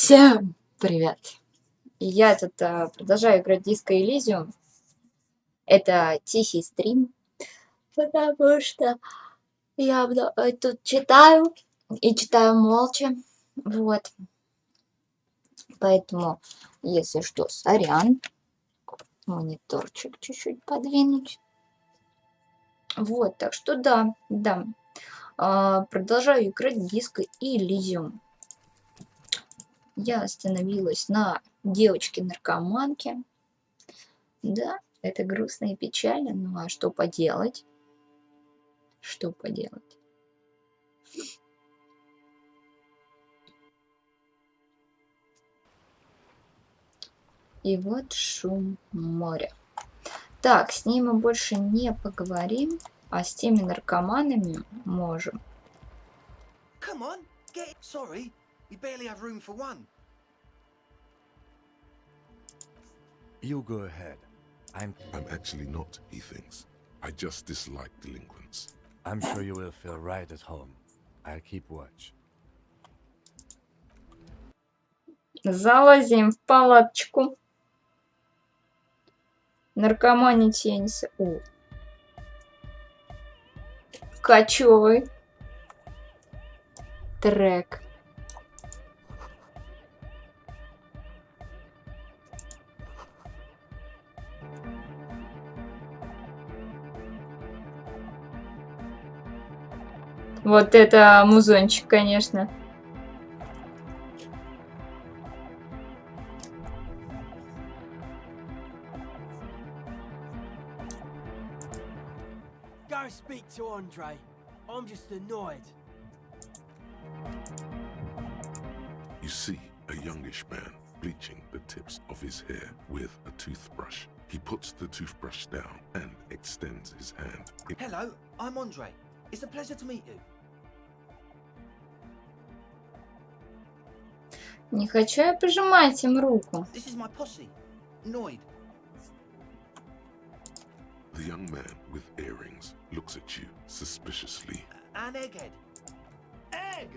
Всем привет! Я тут продолжаю играть ДискоЭлизиум. Это тихий стрим, потому что я тут читаю и читаю молча. Вот. Поэтому, если что, сорян. Мониторчик чуть-чуть подвинуть. Вот, так что да. Продолжаю играть в ДискоЭлизиум. Я остановилась на девочке-наркоманке. Да, это грустно и печально, ну а что поделать? Что поделать? И вот шум моря. Так, с ней мы больше не поговорим, а с теми наркоманами можем. Come on, get it. Sorry, we barely have room for one. You go ahead. I'm actually not, he thinks. I just dislike delinquents. I'm sure you will feel right at home. I'll keep watch. Залазим в палаточку. Наркомане тенниса. О. Кочевый трек. Вот это музончик, конечно. Go speak to Andre. I'm just annoyed. You see a youngish man bleaching the tips of his hair with a toothbrush. He puts the toothbrush down and extends his hand. Hello, I'm Andre. It's a pleasure to meet you. Не хочу я пожимать им руку. This is my posse, Noid. The young man with earrings looks at you suspiciously. An egghead. Egg!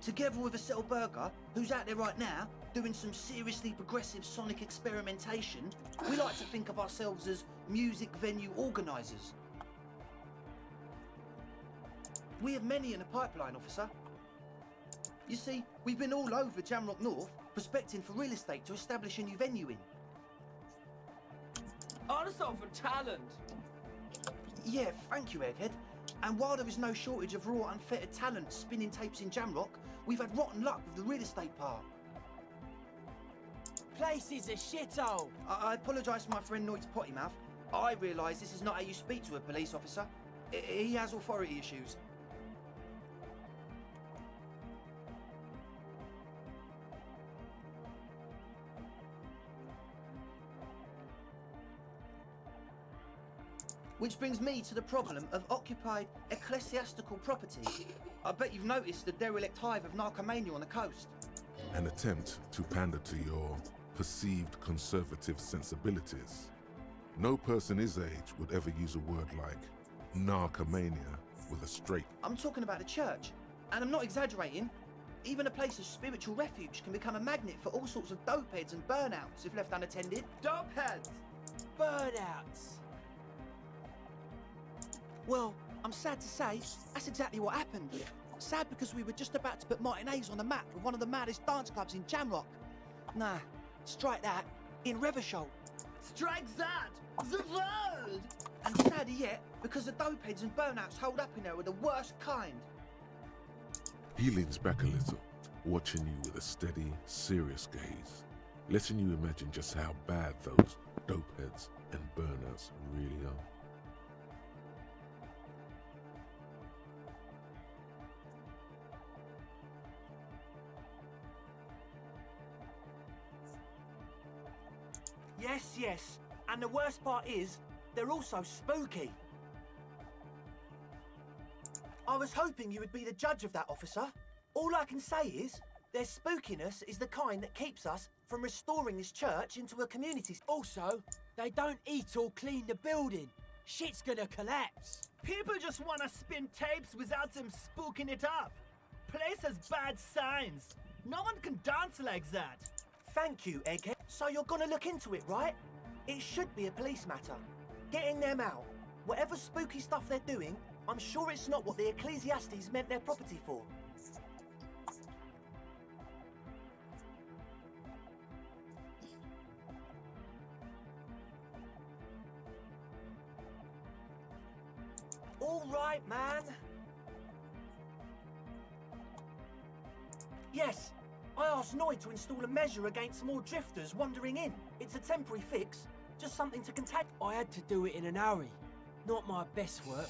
Together with a Cell Burger, who's out there right now, doing some seriously progressive sonic experimentation, we like to think of ourselves as music venue organisers. We have many in the pipeline, officer. You see, we've been all over Jamrock North, prospecting for real estate to establish a new venue in. Artisan for talent. Yeah, thank you, Egghead. And while there is no shortage of raw, unfettered talent spinning tapes in Jamrock, we've had rotten luck with the real estate part. Place is a shithole. I apologise for my friend Noid's potty mouth. I realise this is not how you speak to a police officer. He has authority issues. Which brings me to the problem of occupied ecclesiastical property. I bet you've noticed the derelict hive of narcomania on the coast. An attempt to pander to your perceived conservative sensibilities. No person his age would ever use a word like narcomania with a straight. I'm talking about the church, and I'm not exaggerating. Even a place of spiritual refuge can become a magnet for all sorts of dopeheads and burnouts if left unattended. Dopeheads. Burnouts. Well, I'm sad to say, that's exactly what happened. Sad because we were just about to put Martinez on the map with one of the maddest dance clubs in Jamrock. Nah, strike that, in Reversholt. Strike that! The word! And sadder yet, because the dopeheads and burnouts hold up in there are the worst kind. He leans back a little, watching you with a steady, serious gaze, letting you imagine just how bad those dopeheads and burnouts really are. Yes. And the worst part is, they're also spooky. I was hoping you would be the judge of that, officer. All I can say is, their spookiness is the kind that keeps us from restoring this church into a community. Also, they don't eat or clean the building. Shit's gonna collapse. People just want to spin tapes without them spooking it up. Place has bad signs. No one can dance like that. Thank you, Egghead. So you're gonna look into it, right? It should be a police matter. Getting them out. Whatever spooky stuff they're doing, I'm sure it's not what the Ecclesiastes meant their property for. All right, man. Yes, I asked Noid to install a measure against more drifters wandering in. It's a temporary fix, just something to contain. I had to do it in an hurry. Not my best work,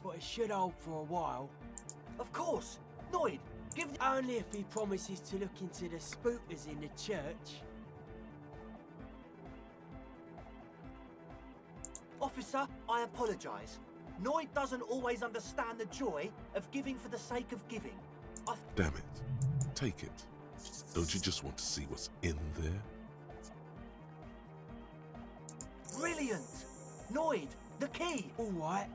but it should hold for a while. Of course. Noid, give the... Only if he promises to look into the spookers in the church. Officer, I apologise. Noid doesn't always understand the joy of giving for the sake of giving. Damn it. Take it. Don't you just want to see what's in there? Brilliant! Noid, the key! All right.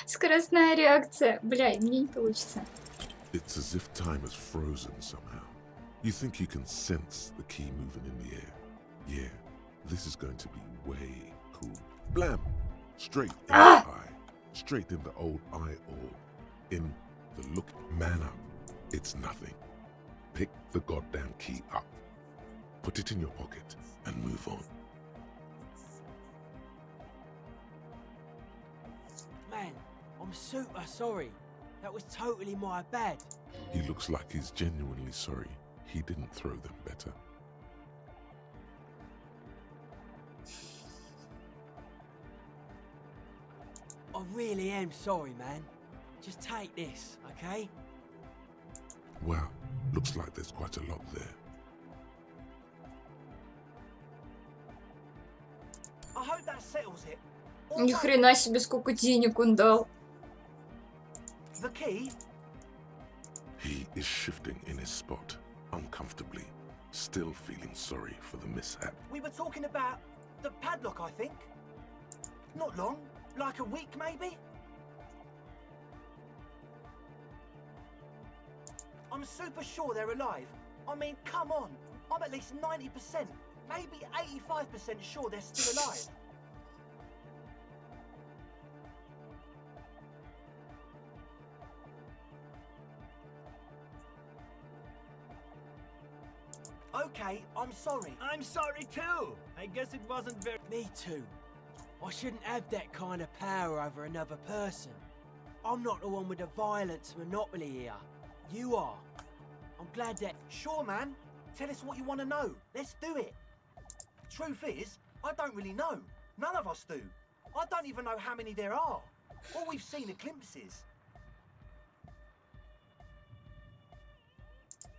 Скоростная реакция. Бля, мне не получится. It's as if time has frozen somehow. You think you can sense the key moving in the air. Yeah, this is going to be way cool. Blam! Straight in the eye. Straight in the old eye orb. In the look. Man up. It's nothing. Pick the goddamn key up. Put it in your pocket and move on. Man, I'm super sorry. That was totally my bad. He looks like he's genuinely sorry he didn't throw them better. I really am sorry, man. Just take this, okay? Wow, looks like there's quite a lot there. I hope that settles it. Ни хрена себе, сколько денег он дал. The key? He is shifting in his spot, uncomfortably, still feeling sorry for the mishap. We were talking about the padlock, I think. Not long, like a week maybe? I'm super sure they're alive. I mean, come on. I'm at least 90%, maybe 85% sure they're still alive. Okay, I'm sorry. I'm sorry too. I guess it wasn't very... Me too. I shouldn't have that kind of power over another person. I'm not the one with the violence monopoly here. You are. I'm glad that... Sure, man. Tell us what you want to know. Let's do it. Truth is, I don't really know. None of us do. I don't even know how many there are. All we've seen are glimpses.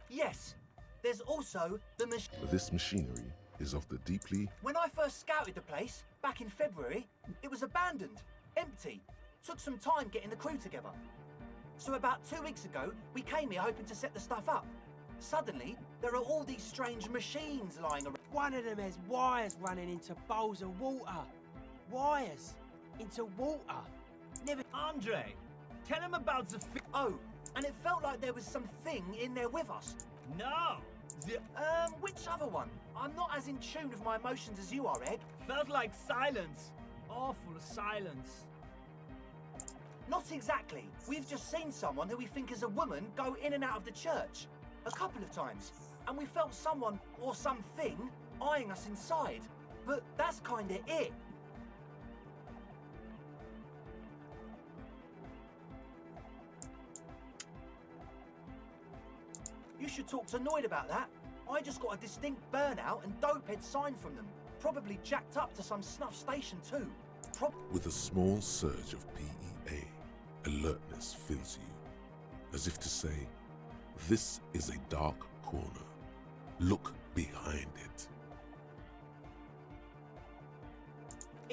Yes. There's also the machine. This machinery is of the deeply... When I first scouted the place, back in February, it was abandoned, empty. Took some time getting the crew together. So about 2 weeks ago, we came here hoping to set the stuff up. Suddenly, there are all these strange machines lying around. One of them has wires running into bowls of water. Wires into water. Never... Andre, tell him about the... Oh, and it felt like there was something in there with us. No! The... Which other one? I'm not as in tune with my emotions as you are, Egg. Felt like silence. Awful silence. Not exactly. We've just seen someone who we think is a woman go in and out of the church. A couple of times. And we felt someone, or something, eyeing us inside. But that's kinda it. You should talk to Noid about that. I just got a distinct burnout and dopehead sign from them. Probably jacked up to some snuff station too. With a small surge of PEA, alertness fills you, as if to say, this is a dark corner. Look behind it.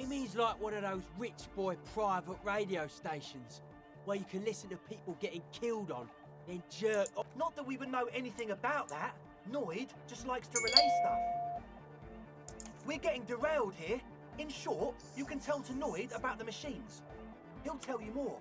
It means like one of those rich boy private radio stations, where you can listen to people getting killed on, then jerk off. Not that we would know anything about that. Noid just likes to relay stuff. We're getting derailed here. In short, you can tell to Noid about the machines. He'll tell you more.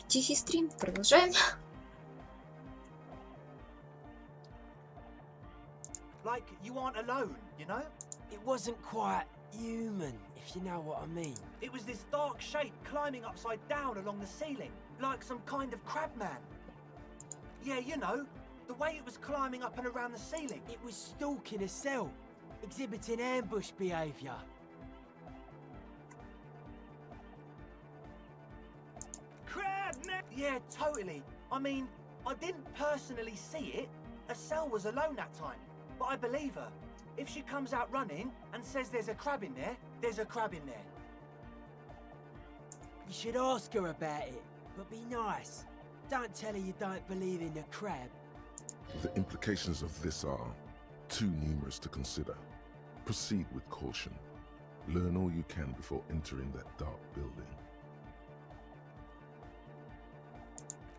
Тихий стрим, продолжаем. Like you aren't alone, you know? It wasn't quite human, if you know what I mean. It was this dark shape climbing upside down along the ceiling, like some kind of crab man. Yeah, you know, the way it was climbing up and around the ceiling. It was stalking a cell, exhibiting ambush behaviour. Crab man! Yeah, totally. I mean, I didn't personally see it. Estelle was alone that time, but I believe her. If she comes out running and says there's a crab in there, there's a crab in there. You should ask her about it, but be nice. Don't tell her you don't believe in the crab. The implications of this are too numerous to consider. Proceed with caution. Learn all you can before entering that dark building.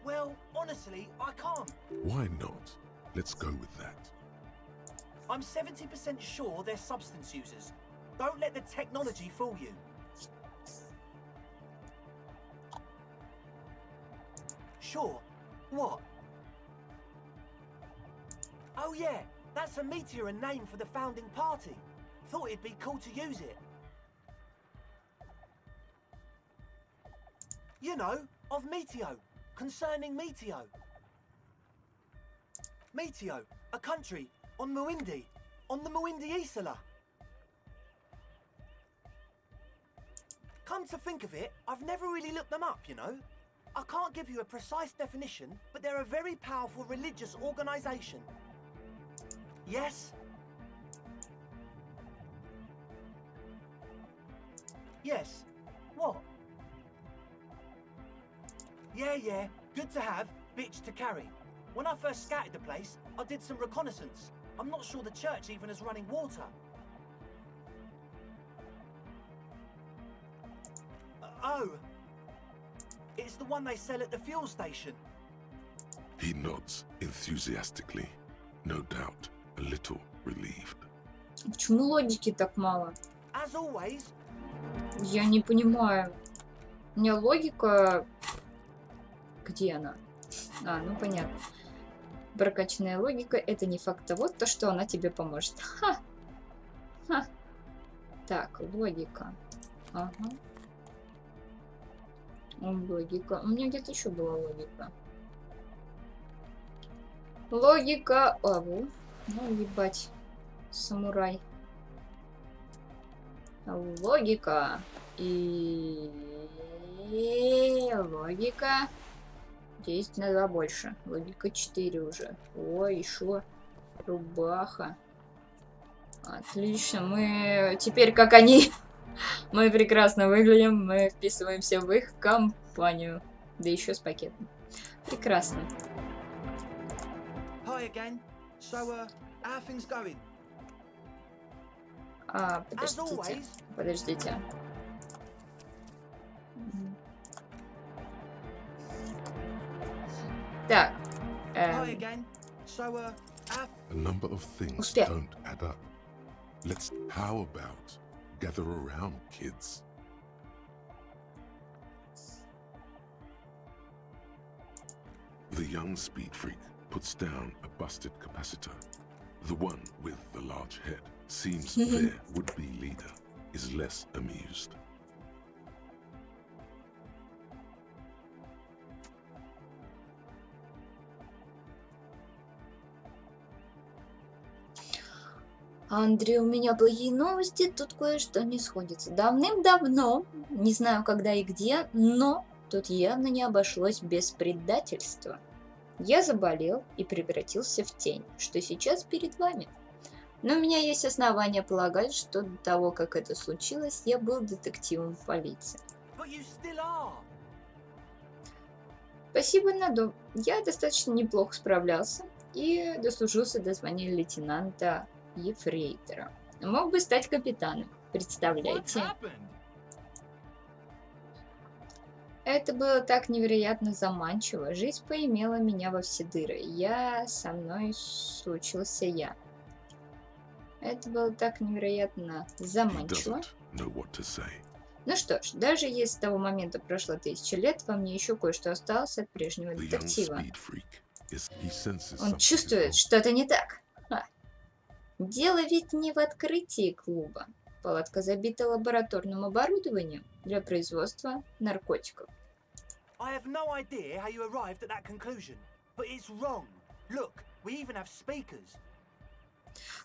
Well, honestly, I can't. Why not? Let's go with that. I'm 70% sure they're substance users. Don't let the technology fool you. Sure. What? Oh yeah, that's a meteor name for the founding party. Thought it'd be cool to use it. You know, of Meteo. Concerning Meteo. Meteo, a country on Muindi, on the Muindi Isla. Come to think of it, I've never really looked them up, you know. I can't give you a precise definition, but they're a very powerful religious organization. Yes? Yes. What? Yeah, good to have, bitch to carry. When I first scouted the place, I did some reconnaissance. I'm not sure the church even is running water. Oh. It's the one they sell at the fuel station. He nods enthusiastically, no doubt a little relieved. Почему логики так мало? As always. Я не понимаю. У меня логика... Где она? Ну понятно. Прокачанная логика — это не факт того, то, что она тебе поможет. Ха! Так, логика. Ага. Логика. У меня где-то еще была логика. Логика. Ну, ебать. Самурай. Логика. И логика. 10 на 2 больше. Логика 4 уже. Ой, еще рубаха. Отлично. Мы теперь, как они, мы прекрасно выглядим. Мы вписываемся в их компанию. Да еще с пакетом. Прекрасно. Hi again. So, how things going? Подождите. Так. Hi again. So, A number of things don't add up. How about gather around, kids? The young speed freak puts down a busted capacitor. The one with the large head seems their would-be leader is less amused. Андрей, у меня плохие новости, тут кое-что не сходится. Давным-давно, не знаю когда и где, но тут явно не обошлось без предательства. Я заболел и превратился в тень, что сейчас перед вами. Но у меня есть основания полагать, что до того, как это случилось, я был детективом в полиции. But you still are. Спасибо, Наду. Я достаточно неплохо справлялся и дослужился до звания лейтенанта ефрейтора. Мог бы стать капитаном. What Представляете? happened? Это было так невероятно заманчиво. Жизнь поимела меня во все дыры. Со мной случился я. Это было так невероятно He заманчиво. doesn't know what to say. Ну что ж, даже если с того момента прошло 1000 лет, во мне еще кое-что осталось от прежнего The young детектива. speed freak he senses Он something is чувствует, wrong. что-то не так. Ха. Дело ведь не в открытии клуба. Палатка забита лабораторным оборудованием для производства наркотиков. I have no idea how you arrived at that conclusion, but it's wrong. Look, we even have speakers.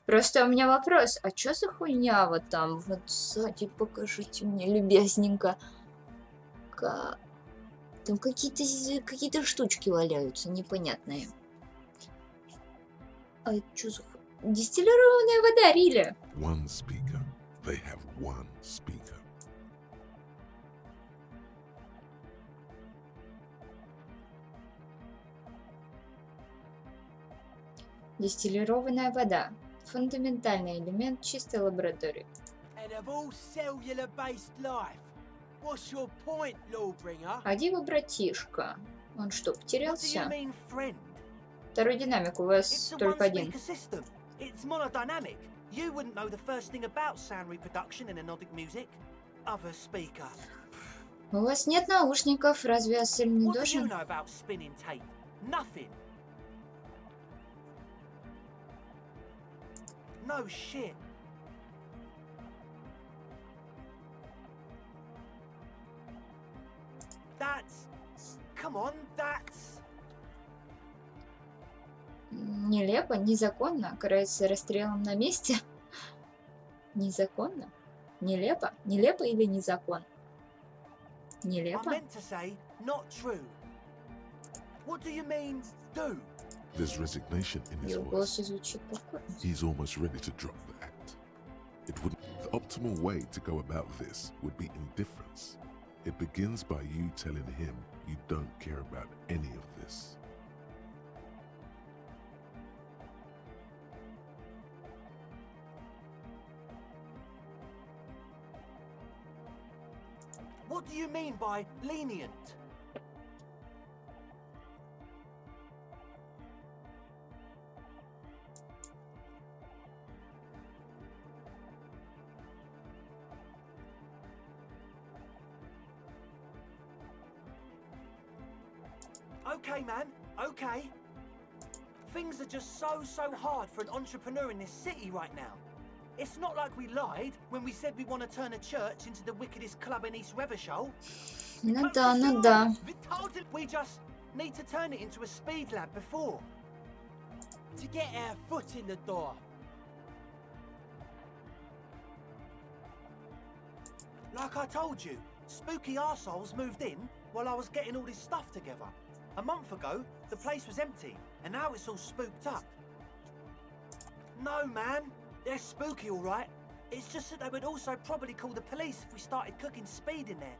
Просто у меня вопрос, а чё за хуйня вот там вот сзади, покажите мне, любезненько. Там какие-то штучки валяются, непонятные. А это чё за хуйня? Дистиллированная вода, Риля. One speaker. They have one speaker. Дистиллированная вода. Фундаментальный элемент чистой лаборатории. And of all cellular-based life, what's your point, Lawbringer? Адива, братишка. Он что, What do you потерялся? mean, friend? Второй динамик у вас It's a только один. one-speaker system. It's monodynamic. You wouldn't know the first thing about sound reproduction in anodic music. Other speaker. У вас нет наушников, разве Ассель не What do you должен? know about spinning tape? Nothing. No shit. That's... Come on, that's... Нелепо, незаконно, карается расстрелом на месте. Незаконно? Нелепо? Нелепо или незаконно? I Нелепо? meant to say, not true. What do you mean, do? There's resignation in В his его voice. голосе звучит покорно. He's almost ready to drop the act. It would. The optimal way to go about this would be indifference. It begins by you telling him you don't care about any of this. What do you mean by lenient? Okay, man, okay. Things are just so hard for an entrepreneur in this city right now. It's not like we lied when we said we want to turn a church into the wickedest club in East Revachol. Ну да, ну да. We just need to turn it into a speed lab before. To get our foot in the door. Like I told you, spooky arseholes moved in while I was getting all this stuff together. A month ago, the place was empty, and now it's all spooked up. No, man, they're spooky all right. It's just that they would also probably call the police if we started cooking speed in there.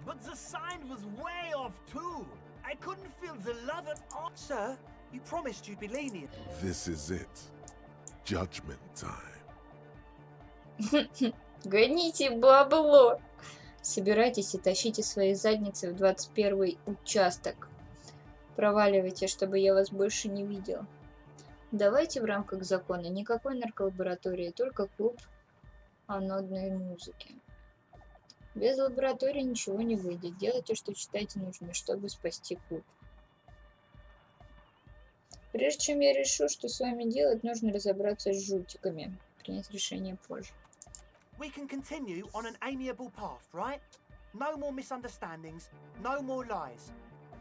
But the sign was way off too. I couldn't feel the love at all. Sir, you promised you'd be lenient. This is it. Judgment time. Гоните бабло. Собирайтесь и тащите свои задницы в 21-й участок. Проваливайте, чтобы я вас больше не видел. Давайте в рамках закона никакой нарколаборатории, только клуб анодной музыки. Без лаборатории ничего не выйдет. Делайте, что считаете нужным, чтобы спасти клуб. Прежде чем я решу, что с вами делать, нужно разобраться с жутиками. Принять решение позже. We can continue on an amiable path, right? No more misunderstandings, no more lies.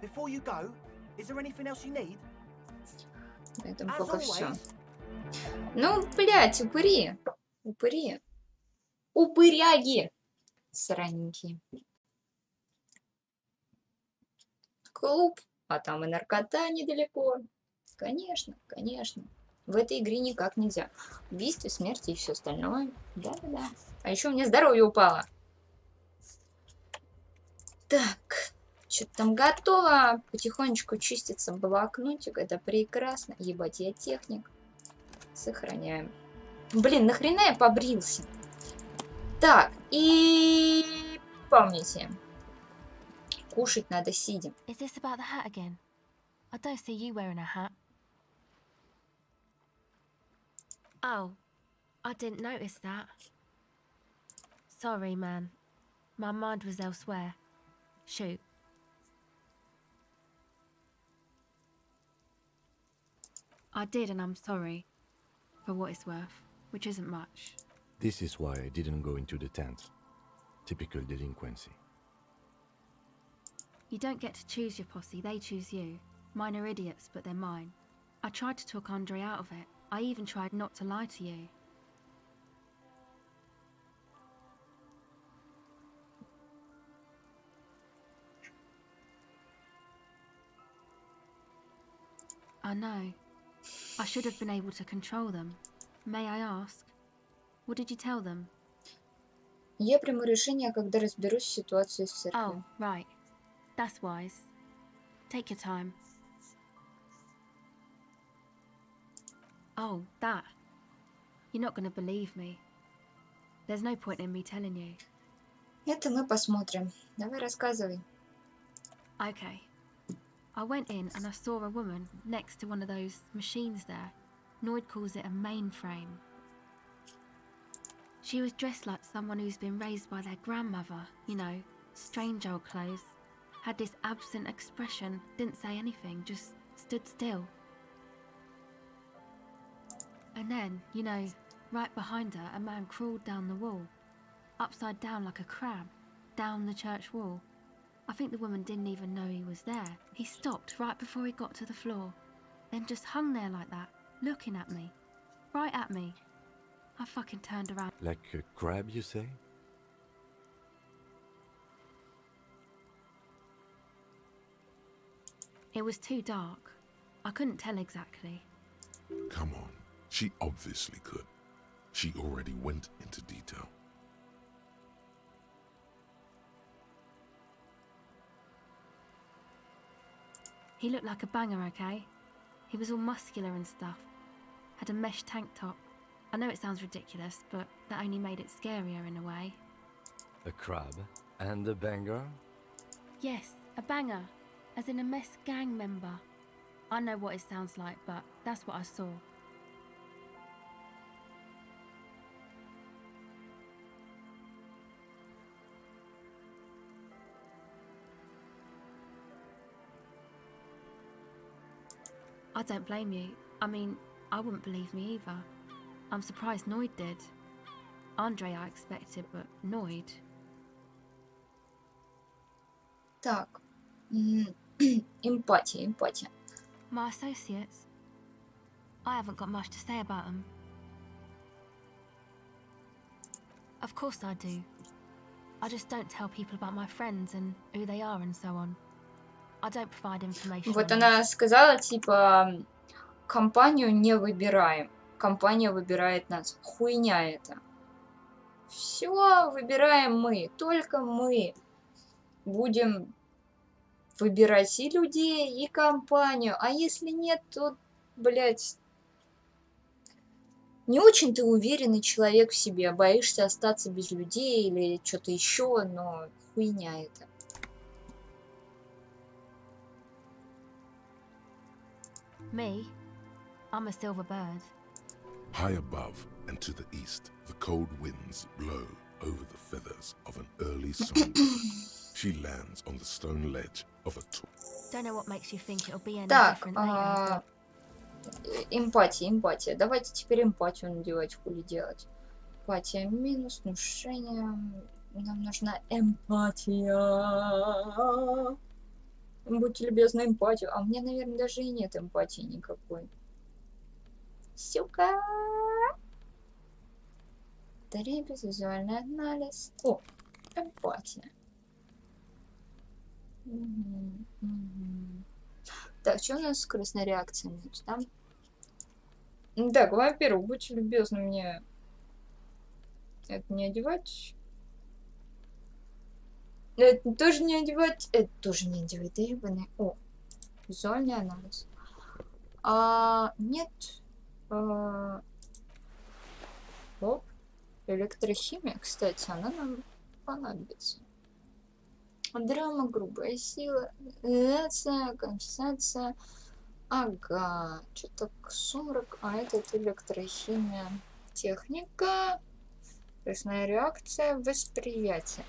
Before you go, is there anything else you need? На этом As пока все. always, Ну, блядь, упыри. Упыри. Упыряги. Сраненькие. Клуб. А там и наркота недалеко. Конечно, конечно. В этой игре никак нельзя. Убийство, смерти и все остальное. Да-да-да. А еще у меня здоровье упало. Так. Что-то там готово. Потихонечку чистится блокнотик. Это прекрасно. Ебать, я техник. Сохраняем. Блин, нахрена я побрился? Так, и помните. Кушать надо сидя. Is this about the hat again? I don't see you wearing a hat. Oh, I didn't notice that. Sorry, man. My mind was elsewhere. Shoot. I did, and I'm sorry. For what it's worth, which isn't much. This is why I didn't go into the tent. Typical delinquency. You don't get to choose your posse, they choose you. Mine are idiots, but they're mine. I tried to talk Andre out of it. I even tried not to lie to you. I know. I should have been able to control them. May I ask? What did you tell them? Я приму решение, когда разберусь с ситуацией в церкви. Oh, right. That's wise. Take your time. Oh, that. You're not gonna believe me. There's no point in me telling you. Это мы посмотрим. Давай рассказывай. Okay. I went in and I saw a woman next to one of those machines there. Noid calls it a mainframe. She was dressed like someone who's been raised by their grandmother, you know, strange old clothes. Had this absent expression, didn't say anything, just stood still. And then, you know, right behind her, a man crawled down the wall, upside down like a crab, down the church wall. I think the woman didn't even know he was there. He stopped right before he got to the floor, then just hung there like that, looking at me. Right at me. I fucking turned around. Like a crab, you say? It was too dark. I couldn't tell exactly. Come on. She obviously could. She already went into detail. He looked like a banger, okay? He was all muscular and stuff. Had a mesh tank top. I know it sounds ridiculous, but that only made it scarier in a way. A crab and a banger? Yes, a banger. As in a mess gang member. I know what it sounds like, but that's what I saw. I don't blame you. I mean, I wouldn't believe me either. I'm surprised Noid did. Andre I expected, but Noid... Так. Эмпатия, эмпатия. My associates? I haven't got much to say about them. Of course I do. I just don't tell people about my friends and who they are and so on. I don't provide information. Вот она сказала, типа, компанию не выбираем. Компания выбирает нас. Хуйня это. Все выбираем мы. Только мы будем выбирать и людей, и компанию. А если нет, то, блядь, не очень ты уверенный человек в себе. Боишься остаться без людей или что-то еще, но хуйня это. Me? I'm a silver bird. High above and to the east, the cold winds blow over the feathers of an early summer. She lands on the stone ledge of a tall... Don't know what makes you think it'll be any Так, different later. эмпатия, эмпатия. Давайте теперь эмпатию надевать, хули делать. Эмпатия минус, внушение. Нам нужна эмпатия. Будьте любезны, эмпатию. А у меня, наверное, даже и нет эмпатии никакой. Сука! Трепет, визуальный анализ. О, эмпатия. Так, что у нас с красной реакцией? Значит, там Так, во-первых, будьте любезны мне это не одевать. Это тоже не одевать. Это тоже не одевать. Да ебаный. О, визуальный анализ. Нет. Оп. Электрохимия, кстати, она нам понадобится. Драма, грубая сила, констатация. Ага, что-то сумрак, а этот электрохимия. Техника, красная реакция, восприятие.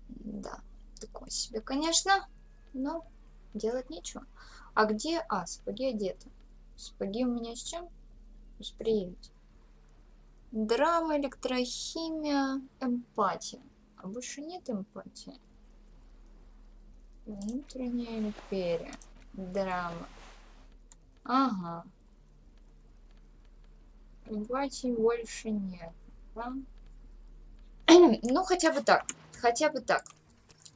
Да, такое себе, конечно, но делать нечего. А где? Сапоги одеты. Сапоги у меня с чем? Восприятие. Драма, электрохимия, эмпатия. А больше нет эмпатии. Внутренняя империя. Драма. Ага. Эмпатии больше нет. Да? Ну, хотя бы так. Хотя бы так.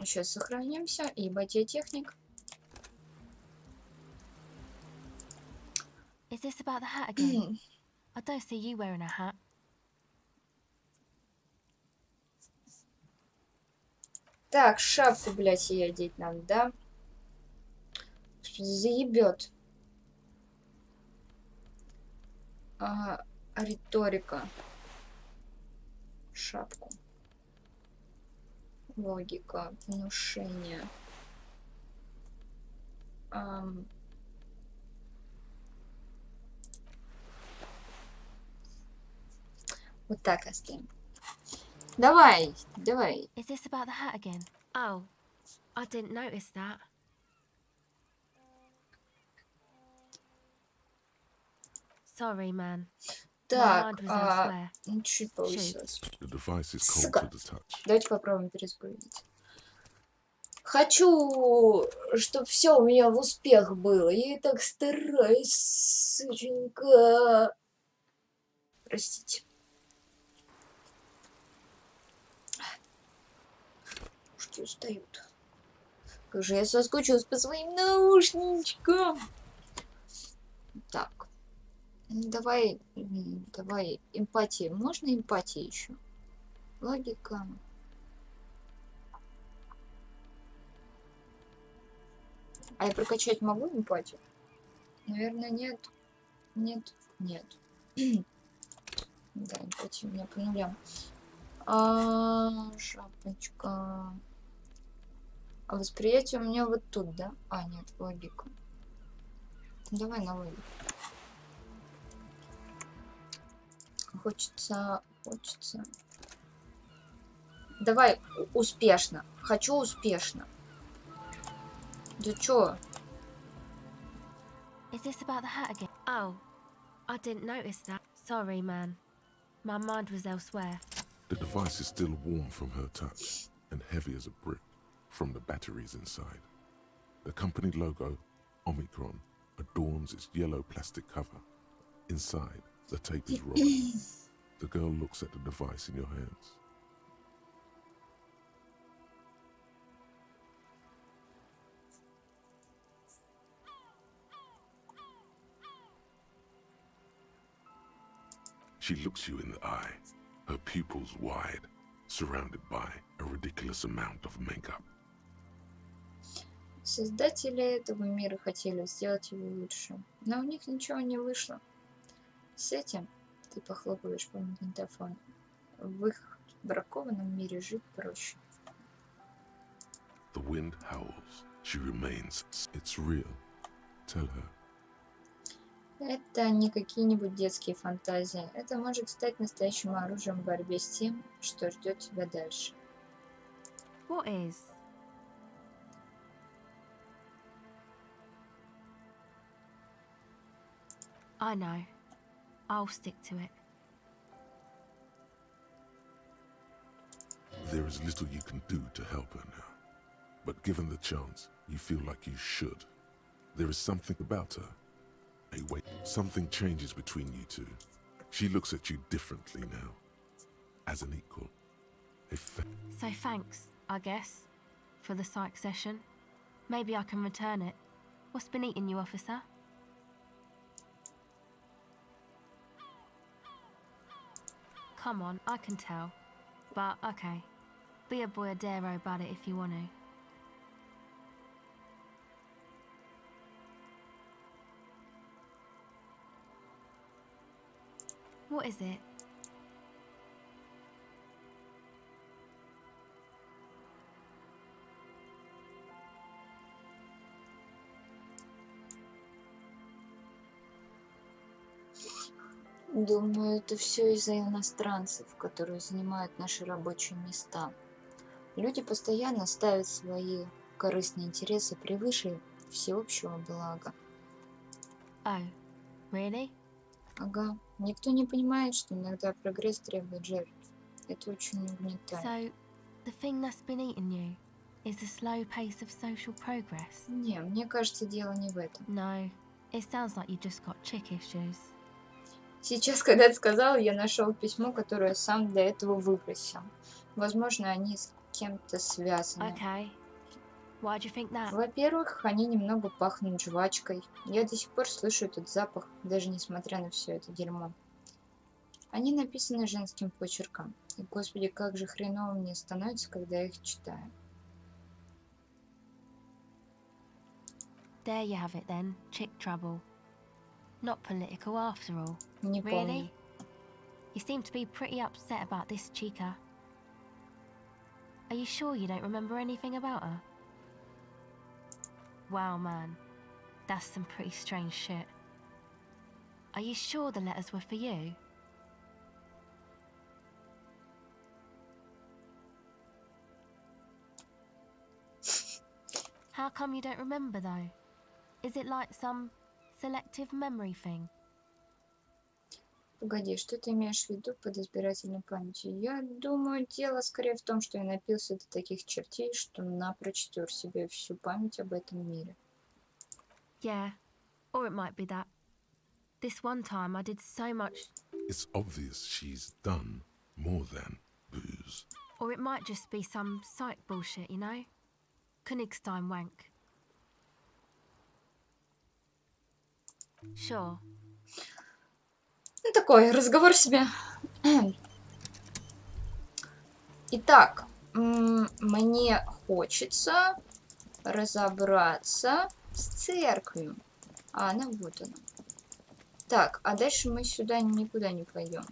Сейчас сохранимся. Эмпатия техник. Is this about the hat again? I don't see you wearing a hat. Так, шапку, блядь, ей одеть надо, да? Заебет. Риторика. Шапку. Логика. Внушение. Вот так оставим. Давай, давай. Is this about the hat again? Oh, I didn't notice that. Sorry, man. Так, My mind was elsewhere. чуть повысилось. The device is cold Сука. to the touch. Давайте попробуем перезагрузить. Хочу, чтобы все у меня в успех было. Я и так стараюсь, сученька. Простите. Ушки устают. Как же я соскучилась по своим наушничкам. Так. Давай, эмпатия. Можно эмпатия еще? Логика. А я прокачать могу эмпатию? Наверное, нет. Нет. Да, эмпатия у меня по нулям. Шапочка. А восприятие у меня вот тут, да? Нет, логика. Давай на логику. Хочется. Давай успешно. Хочу успешно. Да чё? Is this about the hat again? Oh, I didn't notice that. Sorry, man. My mind was elsewhere. The device is still warm from her touch and heavy as a brick from the batteries inside. The company logo, Omicron, adorns its yellow plastic cover. Inside, the tape is rolling. The girl looks at the device in your hands. She looks you in the eye, her pupils wide, surrounded by a ridiculous amount of makeup. Создатели этого мира хотели сделать его лучше, но у них ничего не вышло. С этим ты похлопываешь по магнитофону. В их бракованном мире жить проще. The wind howls. She remains. It's real. Tell her. Это не какие-нибудь детские фантазии. Это может стать настоящим оружием в борьбе с тем, что ждет тебя дальше. What is? I know. I'll stick to it. There is little you can do to help her now. But given the chance, you feel like you should. There is something about her. Something changes between you two. She looks at you differently now. As an equal. So thanks, I guess, for the psych session. Maybe I can return it. What's been eating you, officer? come on, I can tell. But, okay. Be a boyadero about it if you want to. What is it? Думаю, это все из-за иностранцев, которые занимают наши рабочие места. Люди постоянно ставят свои корыстные интересы превыше всеобщего блага. Oh, really? Ага. Никто не понимает, что иногда прогресс требует жертв. Это очень угнетает. So, the thing that's been eating you is the slow pace of social progress? Не, мне кажется, дело не в этом. No, it sounds like you just got chick issues. Сейчас, когда ты сказал, я нашел письмо, которое сам до этого выбросил. Возможно, они с кем-то связаны. Okay. Why do you think that? Во-первых, они немного пахнут жвачкой. Я до сих пор слышу этот запах, даже несмотря на все это дерьмо. Они написаны женским почерком. И, господи, как же хреново мне становится, когда я их читаю. There you have it then, chick trouble. Not political after all. Не помню. Really? You seem to be pretty upset about this chica. Are you sure you don't remember anything about her? Wow, man. That's some pretty strange shit. Are you sure the letters were for you? How come you don't remember, though? Is it like some selective memory thing? Погоди, что ты имеешь в виду под избирательной памятью? Я думаю, дело скорее в том, что я напился до таких чертей, что напрочь стер себе всю память об этом мире. Yeah, or it might be that. This one time I did so much... It's obvious she's done more than booze. Or it might just be some psych bullshit, you know? Königstein wank. Sure. Ну, такой разговор себе. Итак, мне хочется разобраться с церковью. А, она вот она. Так, а дальше мы сюда никуда не пойдем.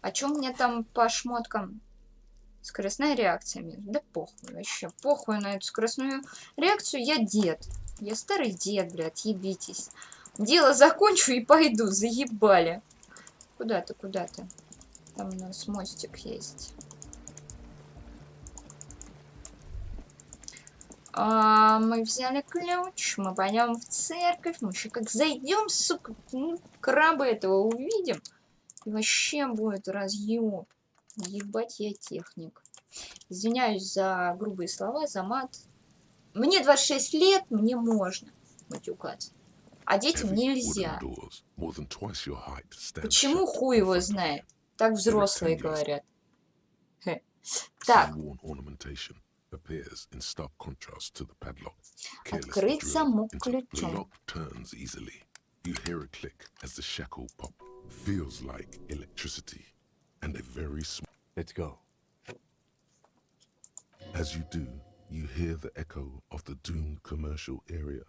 А что у меня там по шмоткам? Скоростная реакция. Да похуй вообще. Похуй на эту скоростную реакцию. Я дед. Я старый дед, блядь, ебитесь. Дело закончу и пойду. Заебали. Куда ты, куда ты? Там у нас мостик есть. Мы взяли ключ, мы пойдем в церковь, мы еще как зайдем, сука, краба этого увидим. И вообще будет разъем. Ебать я техник. Извиняюсь за грубые слова, за мат. Мне 26 лет, мне можно матюкаться. А детям нельзя. Почему хуй его знает? Так взрослые говорят. Так. Открыть замок ключом. Let's go. As you do, you hear the echo of the doomed commercial area.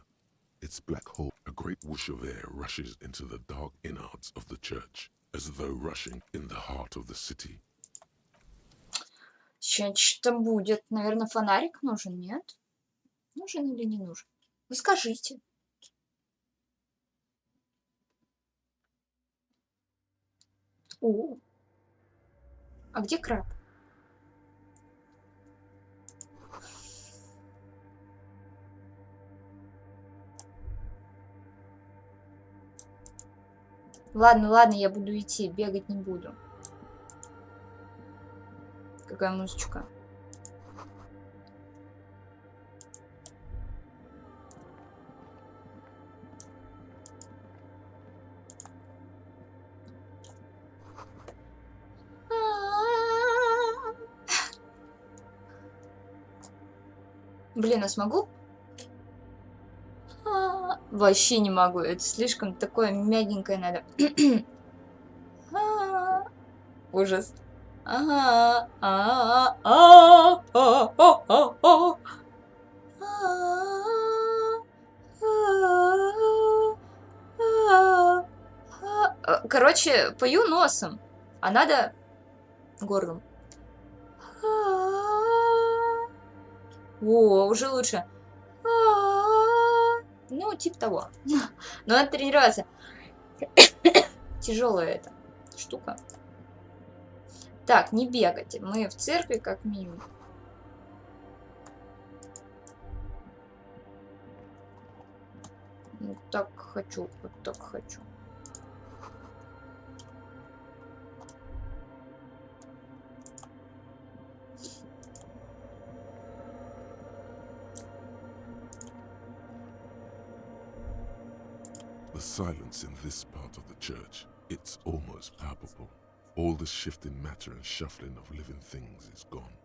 Its black hole, a great whoosh of air rushes into the dark innards of the church, as though rushing in the heart of the city. Сейчас что-то будет. Наверное, фонарик нужен, нет? Нужен или не нужен? Вы скажите. О, а где краб? Ладно, ладно, я буду идти, бегать не буду. Какая музычка. Блин, а смогу? Вообще не могу. Это слишком такое мягенькое надо. Ужас. Ага. Короче, пою носом, а надо горлом. О, уже лучше. Ну, типа того. Но надо тренироваться. Тяжелая эта штука. Так, не бегать. Мы в церкви как минимум. Вот так хочу, вот так хочу. The silence in this part of the church, it's almost palpable. All the shifting matter and shuffling of living things is gone.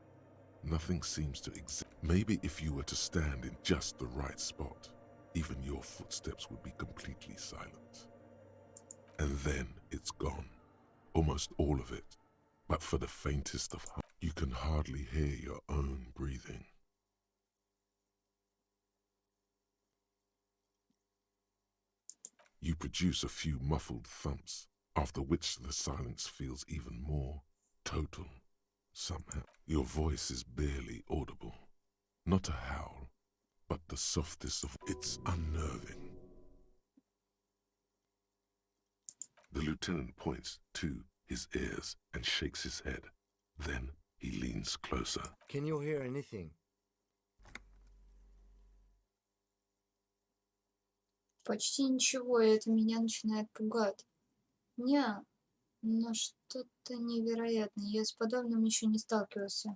Nothing seems to exist. Maybe if you were to stand in just the right spot, even your footsteps would be completely silent. And then it's gone. Almost all of it. But for the faintest of heart, you can hardly hear your own breathing. You produce a few muffled thumps, after which the silence feels even more total. Somehow, your voice is barely audible. Not a howl, but the softest of it's unnerving. The lieutenant points to his ears and shakes his head. Then he leans closer. Can you hear anything? Почти ничего, и это меня начинает пугать. Не, но что-то невероятное. Я с подобным еще не сталкивался.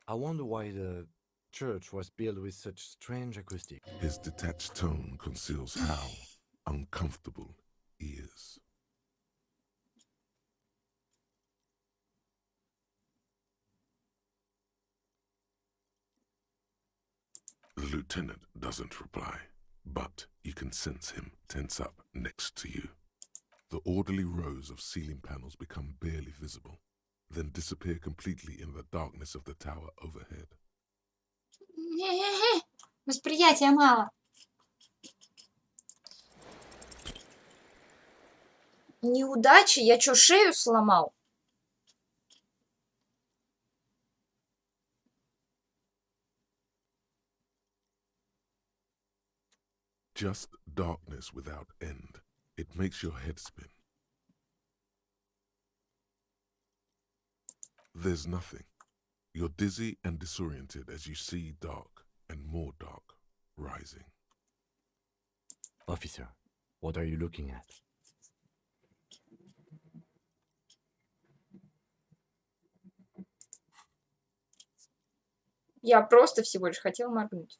I wonder why the church was built with such strange acoustics. His detached tone conceals how uncomfortable he is. The lieutenant doesn't reply, but you can sense him tense up next to you. The orderly rows of ceiling panels become barely visible, then disappear completely in the darkness of the tower overhead. Восприятия мало. Неудачи? Я что, шею сломал? Just darkness without end. It makes your head spin. There's nothing. You're dizzy and disoriented as you see dark and more dark rising. Officer, what are you looking at? Я просто всего лишь хотел моргнуть.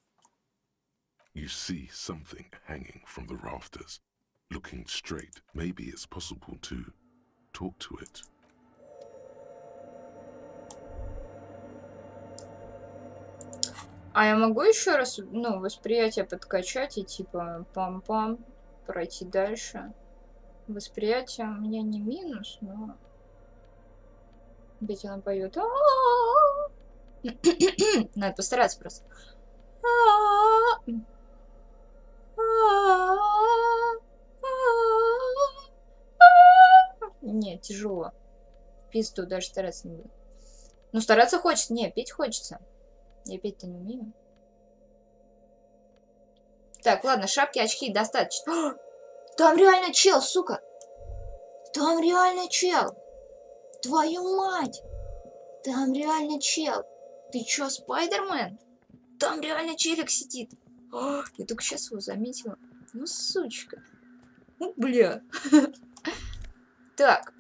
You see something hanging from the rafters, looking straight. Maybe it's possible to talk to it. А я могу еще раз, ну, восприятие подкачать и типа пам-пам, пройти дальше? Восприятие у меня не минус, но... Опять она поет. Надо постараться просто. Нет, тяжело. Пизду даже стараться не буду. Ну, стараться хочется. Не, петь хочется. Я петь-то не умею. Так, ладно, шапки, очки достаточно. Там реально чел, сука. Там реально чел. Твою мать. Там реально чел. Ты чё, Спайдермен? Там реально челик сидит. Я только сейчас его заметила. Ну, сучка. Ну, бля. Так,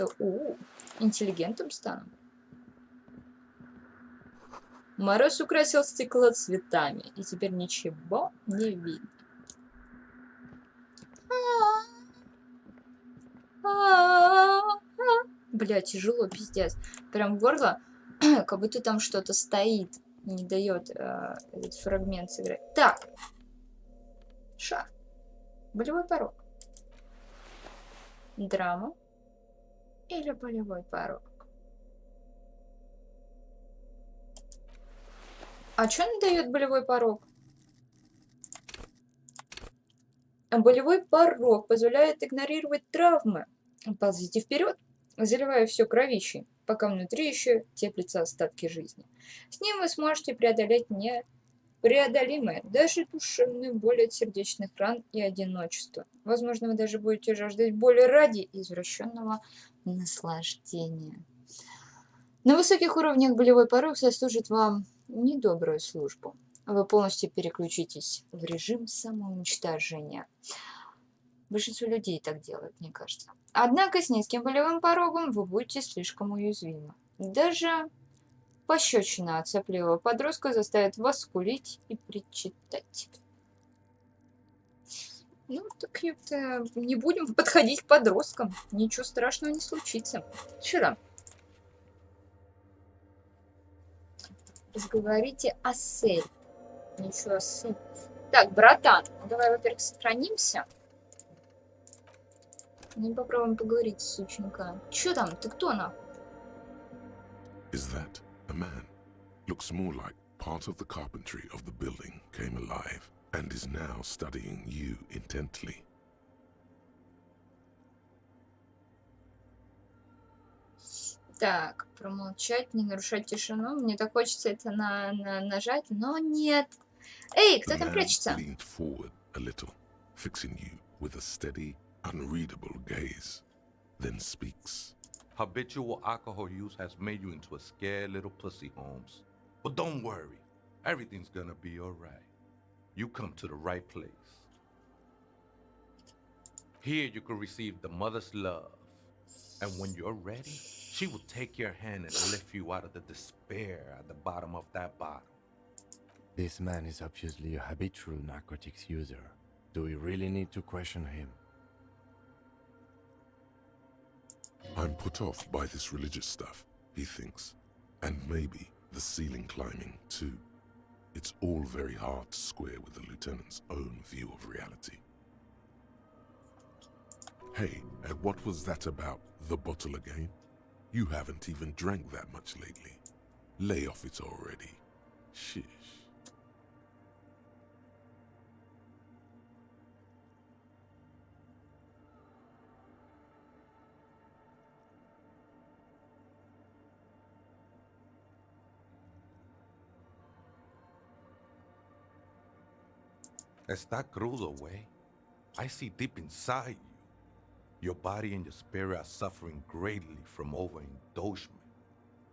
интеллигентом стану. Мороз украсил стекло цветами, и теперь ничего не видно. Бля, тяжело, пиздец. Прям горло, как будто там что-то стоит. Не дает этот фрагмент сыграть. Так. Шаг. Болевой порог. драма или болевой порог? А что он дает болевой порог? Болевой порог позволяет игнорировать травмы. Ползите вперед, заливая все кровищей, пока внутри еще теплятся остатки жизни. С ним вы сможете преодолеть непреодолимое, даже душевную боль от сердечных ран и одиночества. Возможно, вы даже будете жаждать боли ради извращенного наслаждения. На высоких уровнях болевой порог сослужит вам недобрую службу. Вы полностью переключитесь в режим самоуничтожения. Большинство людей так делают, мне кажется. Однако с низким болевым порогом вы будете слишком уязвимы. Даже пощечина от сопливого подростка заставит вас скулить и причитать. Ну, так это не будем подходить к подросткам. Ничего страшного не случится. Что там? Разговорите о Сель. Ничего себе. Так, братан, давай, во-первых, сохранимся. Ну, попробуем поговорить с ученика. Чё там? Ты кто, нахуй? Is that a man? Looks more like part of the carpentry of the building came alive and is now studying you intently. Так, промолчать, не нарушать тишину. Мне так хочется это нажать, но нет. Эй, кто там прячется? Leaned forward a little, fixing you with a steady, unreadable gaze, then speaks. Habitual alcohol use has made you into a scared little pussy, Holmes. But don't worry, everything's gonna be alright. You come to the right place. Here you can receive the mother's love. And when you're ready, she will take your hand and lift you out of the despair at the bottom of that bottle. This man is obviously a habitual narcotics user. Do we really need to question him? I'm put off by this religious stuff, he thinks. And maybe the ceiling climbing, too. It's all very hard to square with the lieutenant's own view of reality. Hey, and what was that about the bottle again? You haven't even drank that much lately. Lay off it already. Shish. Está crudo, way. I see deep inside you. Your body and your spirit are suffering greatly from overindulgence.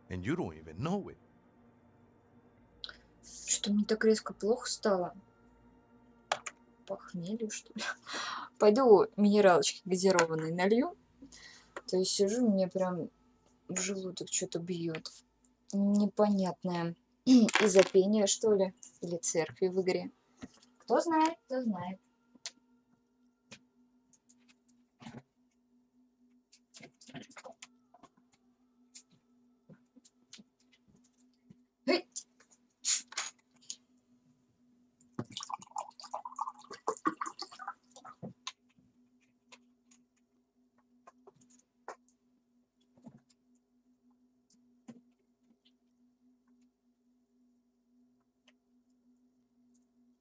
And you don't even know it. Что-то мне так резко плохо стало. Похмелье, что ли? Пойду минералочки газированные налью. То есть сижу, мне прям в желудок что-то бьет. Непонятное. Из-за пения, что ли? Или церкви в игре. Кто знает, кто знает.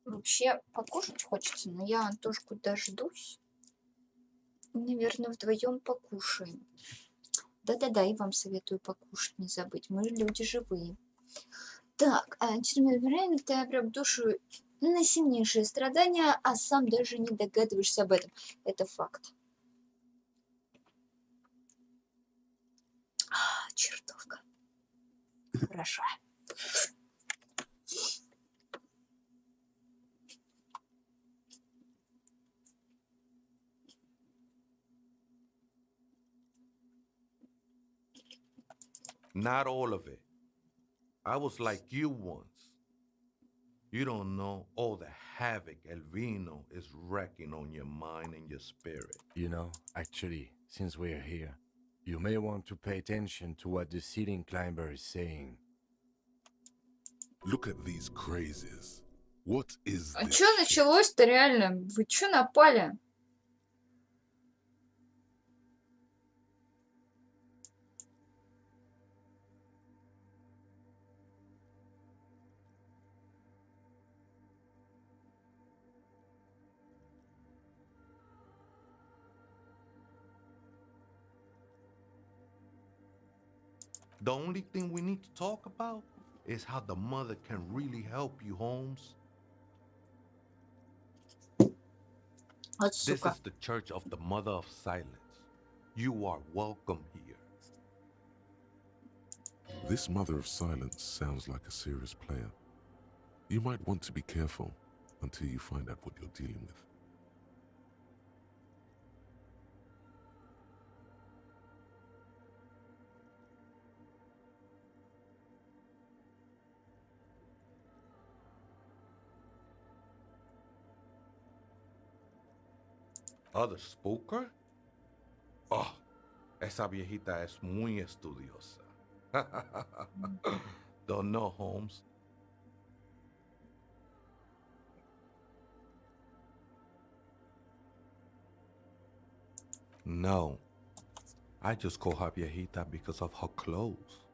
Вообще покушать хочется, но я Антошку дождусь. Наверное, вдвоем покушаем. Да-да-да, и вам советую покушать, не забыть. Мы люди живые. Так, через время ты обрек душу на сильнейшие страдания, а сам даже не догадываешься об этом. Это факт. Чертовка. Хорошо. Not all of it. I was like you once. You don't know all the havoc El Vino is wrecking on your mind and your spirit. You know, actually, since we're here, you may want to pay attention to what the ceiling climber is saying. Look at these crazes. What is А this что shit? началось-то реально? Вы что напали? The only thing we need to talk about is how the mother can really help you, Holmes. Вот This сука. is the Church of the Mother of Silence. You are welcome here. This Mother of Silence sounds like a serious player. You might want to be careful until you find out what you're dealing with. Other spooker? Oh, esa viejita es muy estudiosa. Don't know, Holmes. No, I just call her viejita because of her clothes.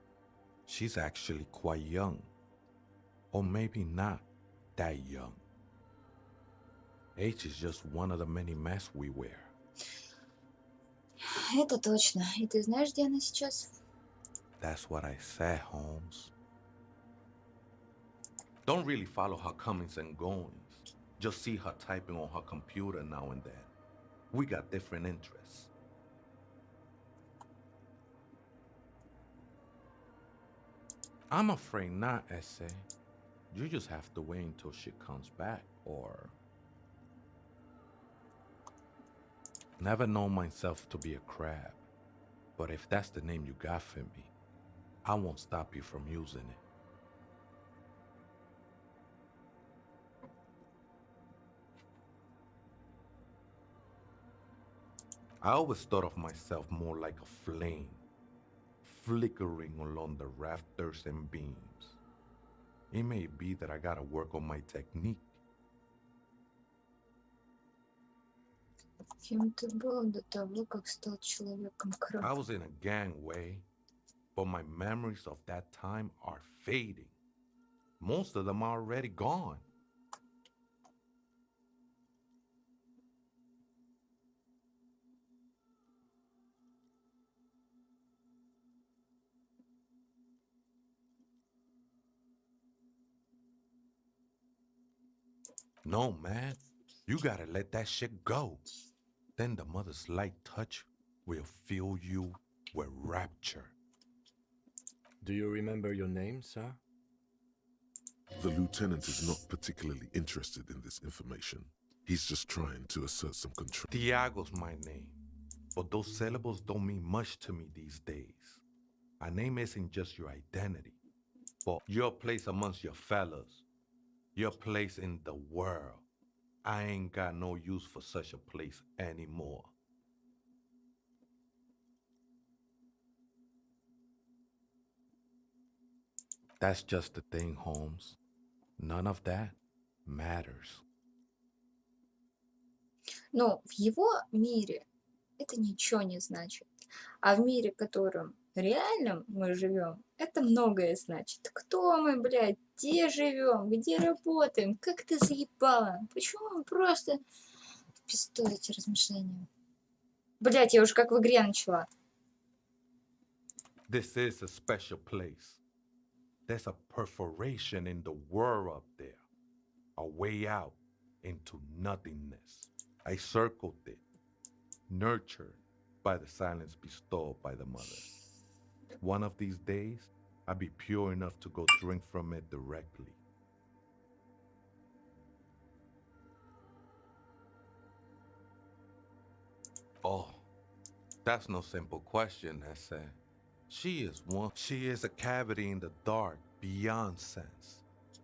She's actually quite young. Or maybe not that young. Age is just one of the many masks we wear. Это точно. И ты знаешь, где она сейчас? That's what I said, Holmes. Don't really follow her comings and goings. Just see her typing on her computer now and then. We got different interests. I'm afraid not, Essay. You just have to wait until she comes back, or... Never known myself to be a crab, but if that's the name you got for me, I won't stop you from using it. I always thought of myself more like a flame, flickering along the rafters and beams. It may be that I gotta work on my technique. Кем ты был до того, как стал человеком I краб? was in a gangway, but my memories of that time are fading. Most of them are already gone. No, man. You gotta let that shit go. Then the mother's light touch will fill you with rapture. Do you remember your name, sir? The lieutenant is not particularly interested in this information. He's just trying to assert some control. Tiago's my name, but those syllables don't mean much to me these days. A name isn't just your identity, but your place amongst your fellas, your place in the world. I ain't got no use for such a place anymore. That's just the thing, Holmes. None of that matters. Ну, в его мире это ничего не значит. А в мире, в котором реальном мы живем, это многое значит. Кто мы, блядь, где живем, где работаем, как ты заебала? Почему мы просто в пизду эти размышления? Блядь, я уже как в игре начала. This is a special place. There's a perforation in the world up there. A way out into nothingness. I circled it. Nurtured by the silence bestowed by the mother. One of these days, I'll be pure enough to go drink from it directly. Oh, that's no simple question, Essay. She is a cavity in the dark, beyond sense.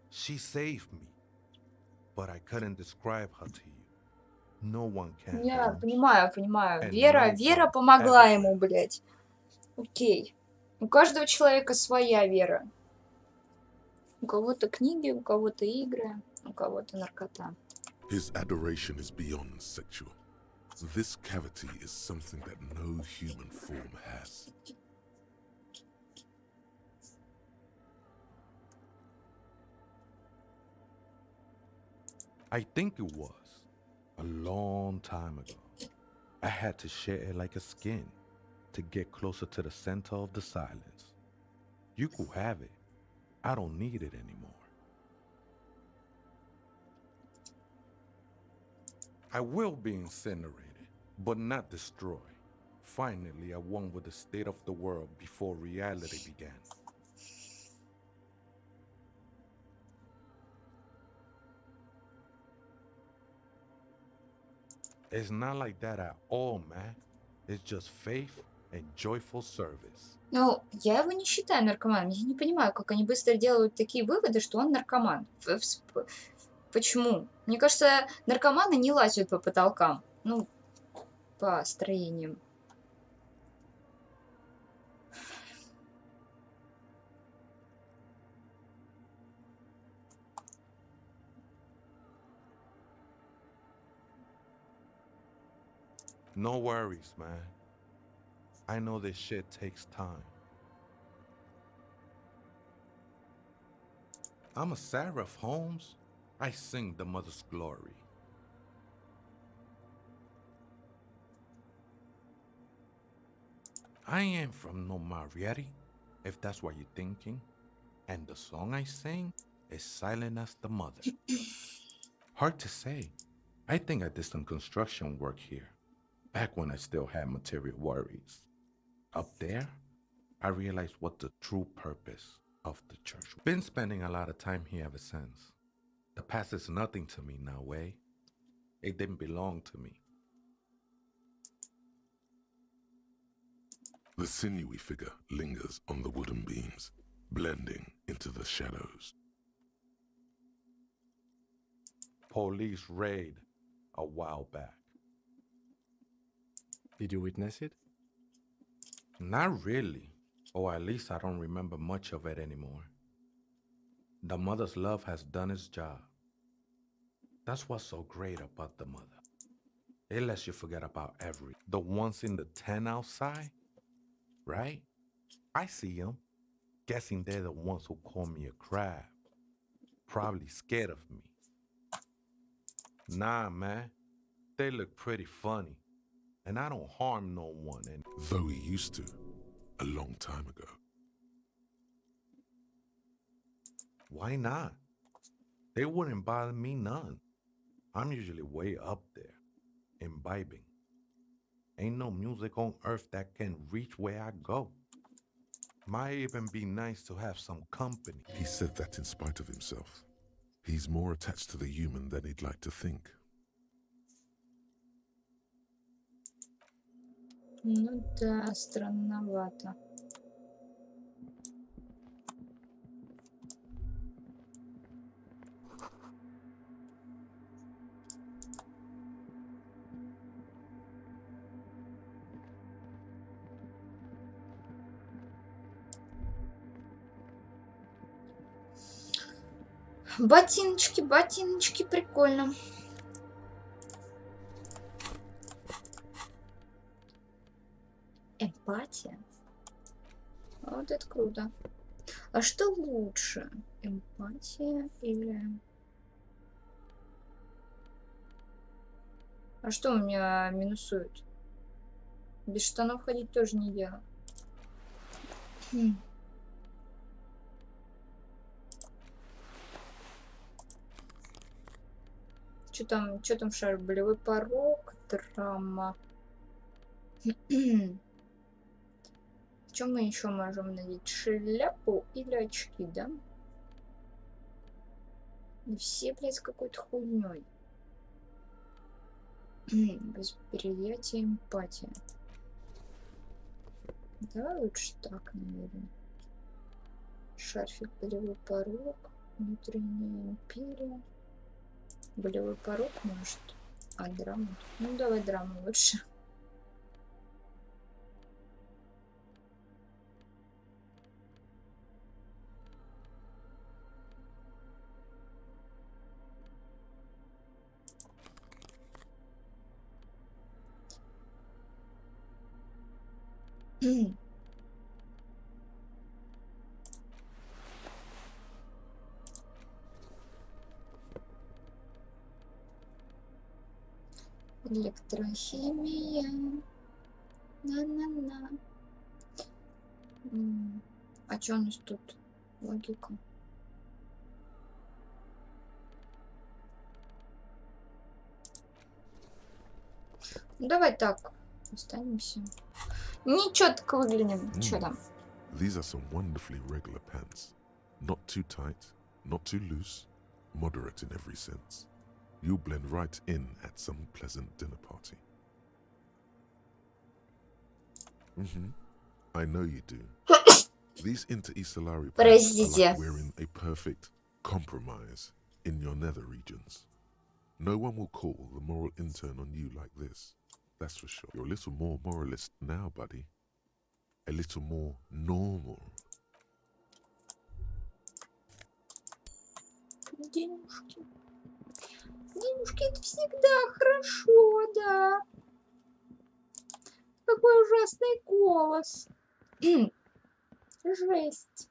She saved me, but I couldn't describe her to you. No one can. Я Holmes. понимаю. And Вера no one помогла ever ему, блядь. Окей. У каждого человека своя вера. У кого-то книги, у кого-то игры, у кого-то наркота. His adoration is beyond sexual. This cavity is something that no human form has. I think it was a long time ago. I had to share it like a skin to get closer to the center of the silence. You could have it. I don't need it anymore. I will be incinerated, but not destroyed. Finally, I won with the state of the world before reality began. It's not like that at all, man. It's just faith and joyful service. Ну, я его не считаю наркоманом. Я не понимаю, как они быстро делают такие выводы, что он наркоман. Почему? Мне кажется, наркоманы не лазят по потолкам. Ну, по строениям. No worries, man. I know this shit takes time. I'm a seraph, Holmes. I sing the mother's glory. I ain't from no Marietti, if that's what you're thinking. And the song I sing is silent as the mother. Hard to say. I think I did some construction work here, back when I still had material worries. Up there, I realized what the true purpose of the church was. Been spending a lot of time here ever since. The past is nothing to me now, eh? It didn't belong to me. The sinewy figure lingers on the wooden beams, blending into the shadows. Police raid a while back. Did you witness it? Not really, or at least I don't remember much of it anymore. The mother's love has done its job. That's what's so great about the mother. It lets you forget about the ones in the tent outside, right? I see them, guessing they're the ones who call me a crab. Probably scared of me. Nah, man, they look pretty funny. And I don't harm no one. And Though he used to, a long time ago. why not? They wouldn't bother me none. I'm usually way up there, imbibing. Ain't no music on earth that can reach where I go. Might even be nice to have some company. He said that in spite of himself. He's more attached to the human than he'd like to think. Ну да, странновато. Ботиночки, ботиночки, прикольно. Эмпатия? Вот это круто. А что лучше? Эмпатия или... А что у меня минусует? Без штанов ходить тоже не дело. Что там шар? Болевой порог, драма. Чем мы еще можем надеть? Шляпу или очки, да? И все, блядь, с какой-то хуйней. Восприятие, эмпатия. Да, лучше так, наверное. Шарфик, болевой порог, внутренняя империя. Болевой порог, может. А драма? Ну, давай драму лучше. Электрохимия. На-на-на. А что у нас тут? Логика. Ну, давай так. Останемся. Ничего, так выглянем. Что там? These are some wonderfully regular pants. Not too tight, not too loose, moderate in every sense. You'll blend right in at some pleasant dinner party. I know you do. These inter-Estellari pants are like wearing a perfect compromise in your nether regions. No one will call the moral intern on you like this. That's for sure. You're a little more moralist now, buddy. A little more normal. Денежки. Денежки — это всегда хорошо, да. Какой ужасный голос. Жесть.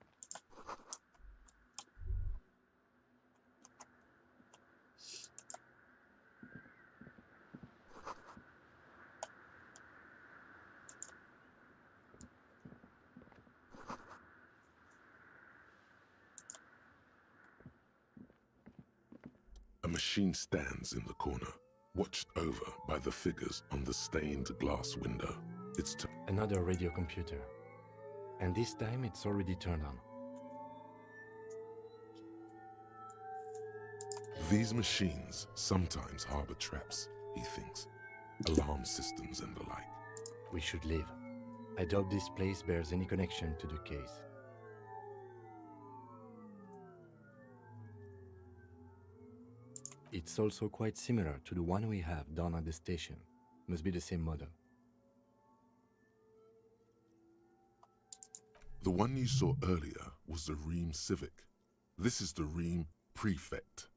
A machine stands in the corner, watched over by the figures on the stained glass window. It's another radio computer. And this time it's already turned on. These machines sometimes harbor traps, he thinks. Alarm systems and the like. We should leave. I doubt this place bears any connection to the case. It's also quite similar to the one we have down at the station. Must be the same model. The one you saw earlier was the Rheem Civic. This is the Rheem Prefect,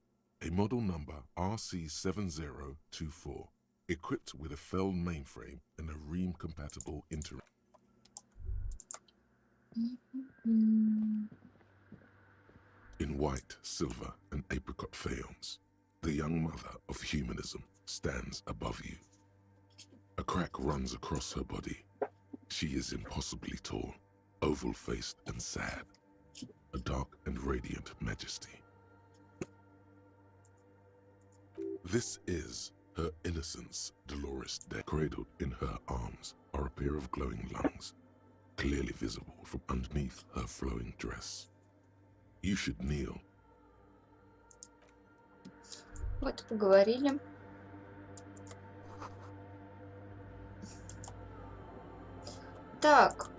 a model number RC7024, equipped with a Feld mainframe and a Rheem-compatible internet. In white, silver, and apricot faience, the young mother of humanism stands above you. A crack runs across her body. She is impossibly tall, oval-faced and sad, a dark and radiant majesty. This is her innocence, Dolores Day. Cradled in her arms are a pair of glowing lungs, clearly visible from underneath her flowing dress. You should kneel. Вот поговорили. Так,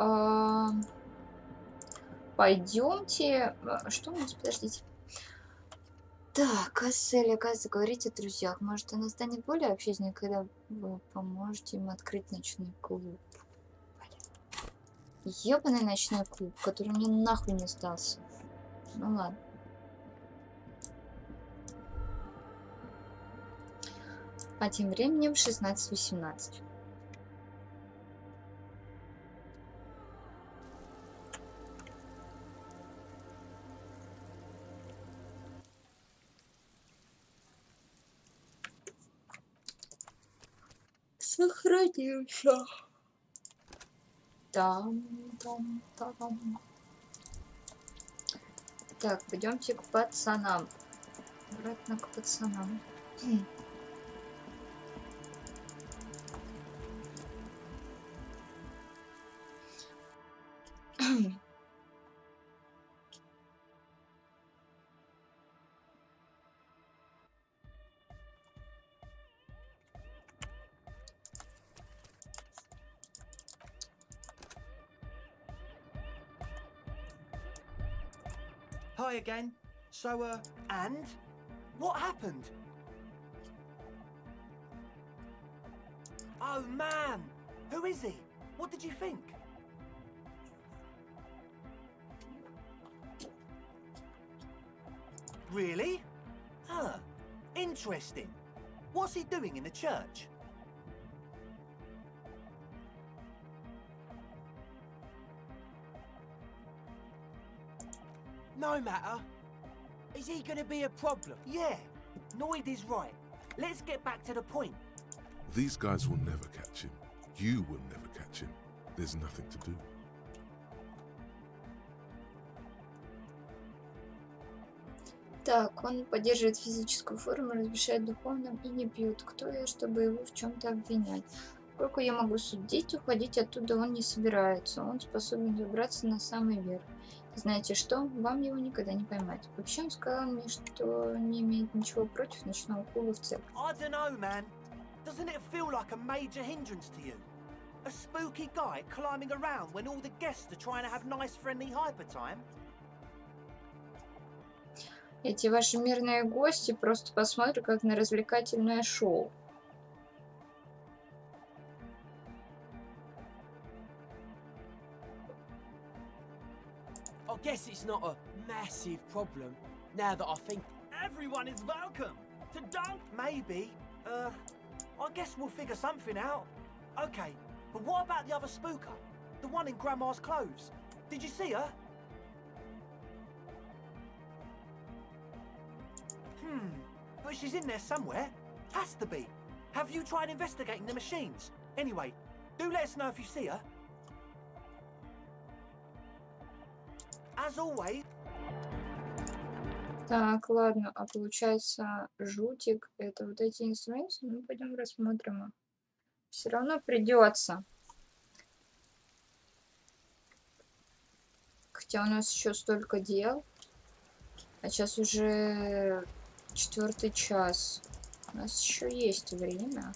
пойдемте. Что у нас? Подождите. Так, Ассель, оказывается, говорить о друзьях. Может, она станет более общительной, когда вы поможете им открыть ночной клуб. Ебаный ночной клуб, который мне нахуй не сдался. Ну ладно. А тем временем 16:18. Сохранился. Там. Так, пойдемте к пацанам. Обратно к пацанам. Hi again. So, and? What happened? Oh, man! Who is he? What did you think? Really? Huh. Interesting. What's he doing in the church? No matter. Is he gonna be a problem? Yeah, Noid is right. Let's get back to the point. These guys will never catch him. You will never catch him. There's nothing to do. Так, он поддерживает физическую форму, разрешает духовным и не пьет. Кто я, чтобы его в чем-то обвинять? Сколько я могу судить, уходить оттуда он не собирается. Он способен забраться на самый верх. Знаете что? Вам его никогда не поймать. Вообще он сказал мне, что не имеет ничего против ночного клуба в церкви. I don't know, man. Doesn't it feel like a major hindrance to you? A spooky guy climbing around when all the guests are trying to have nice friendly hyper time? Эти ваши мирные гости просто посмотрят как на развлекательное шоу. I guess it's not a massive problem, now that I think. Everyone is welcome to dunk. Maybe. I guess we'll figure something out. Okay, but what about the other spooker? The one in Grandma's clothes? Did you see her? But she's in there somewhere. Has to be. Have you tried investigating the machines? Anyway, do let us know if you see her. As always. Так, ладно, а получается жутик, это вот эти инструменты, ну пойдем рассмотрим их. Все равно придется. Хотя у нас еще столько дел. А сейчас уже 4-й час. У нас еще есть время.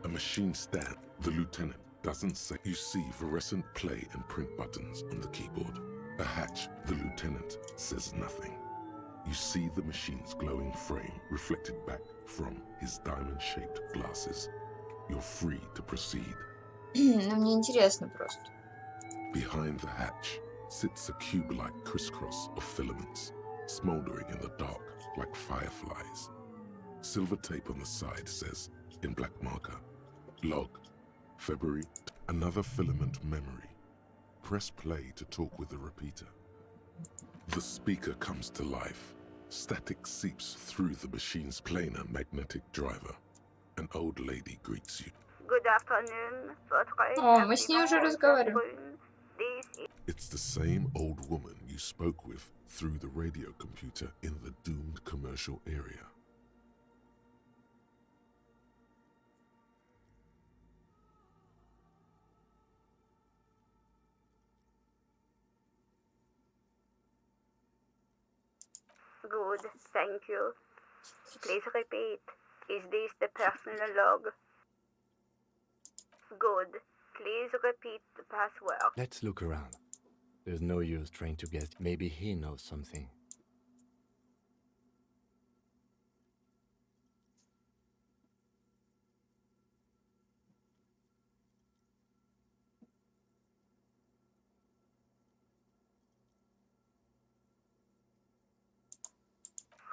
A machine stand. The lieutenant doesn't say. You see fluorescent play and print buttons on the keyboard. A hatch. The lieutenant says nothing. You see the machine's glowing frame reflected back from his diamond-shaped glasses. You're free to proceed. Ну, мне интересно просто. Behind the hatch sits a cube-like crisscross of filaments, smoldering in the dark like fireflies. Silver tape on the side says, in black marker, log, February, another filament memory. Press play to talk with the repeater. The speaker comes to life. Static seeps through the machine's planar magnetic driver. An old lady greets you. Good afternoon. О, мы с ней уже разговариваем. It's the same old woman you spoke with through the radio computer in the doomed commercial area. Good, thank you. Please repeat. Is this the personal log? Good. Please repeat the password. Let's look around. There's no use trying to guess. Maybe he knows something.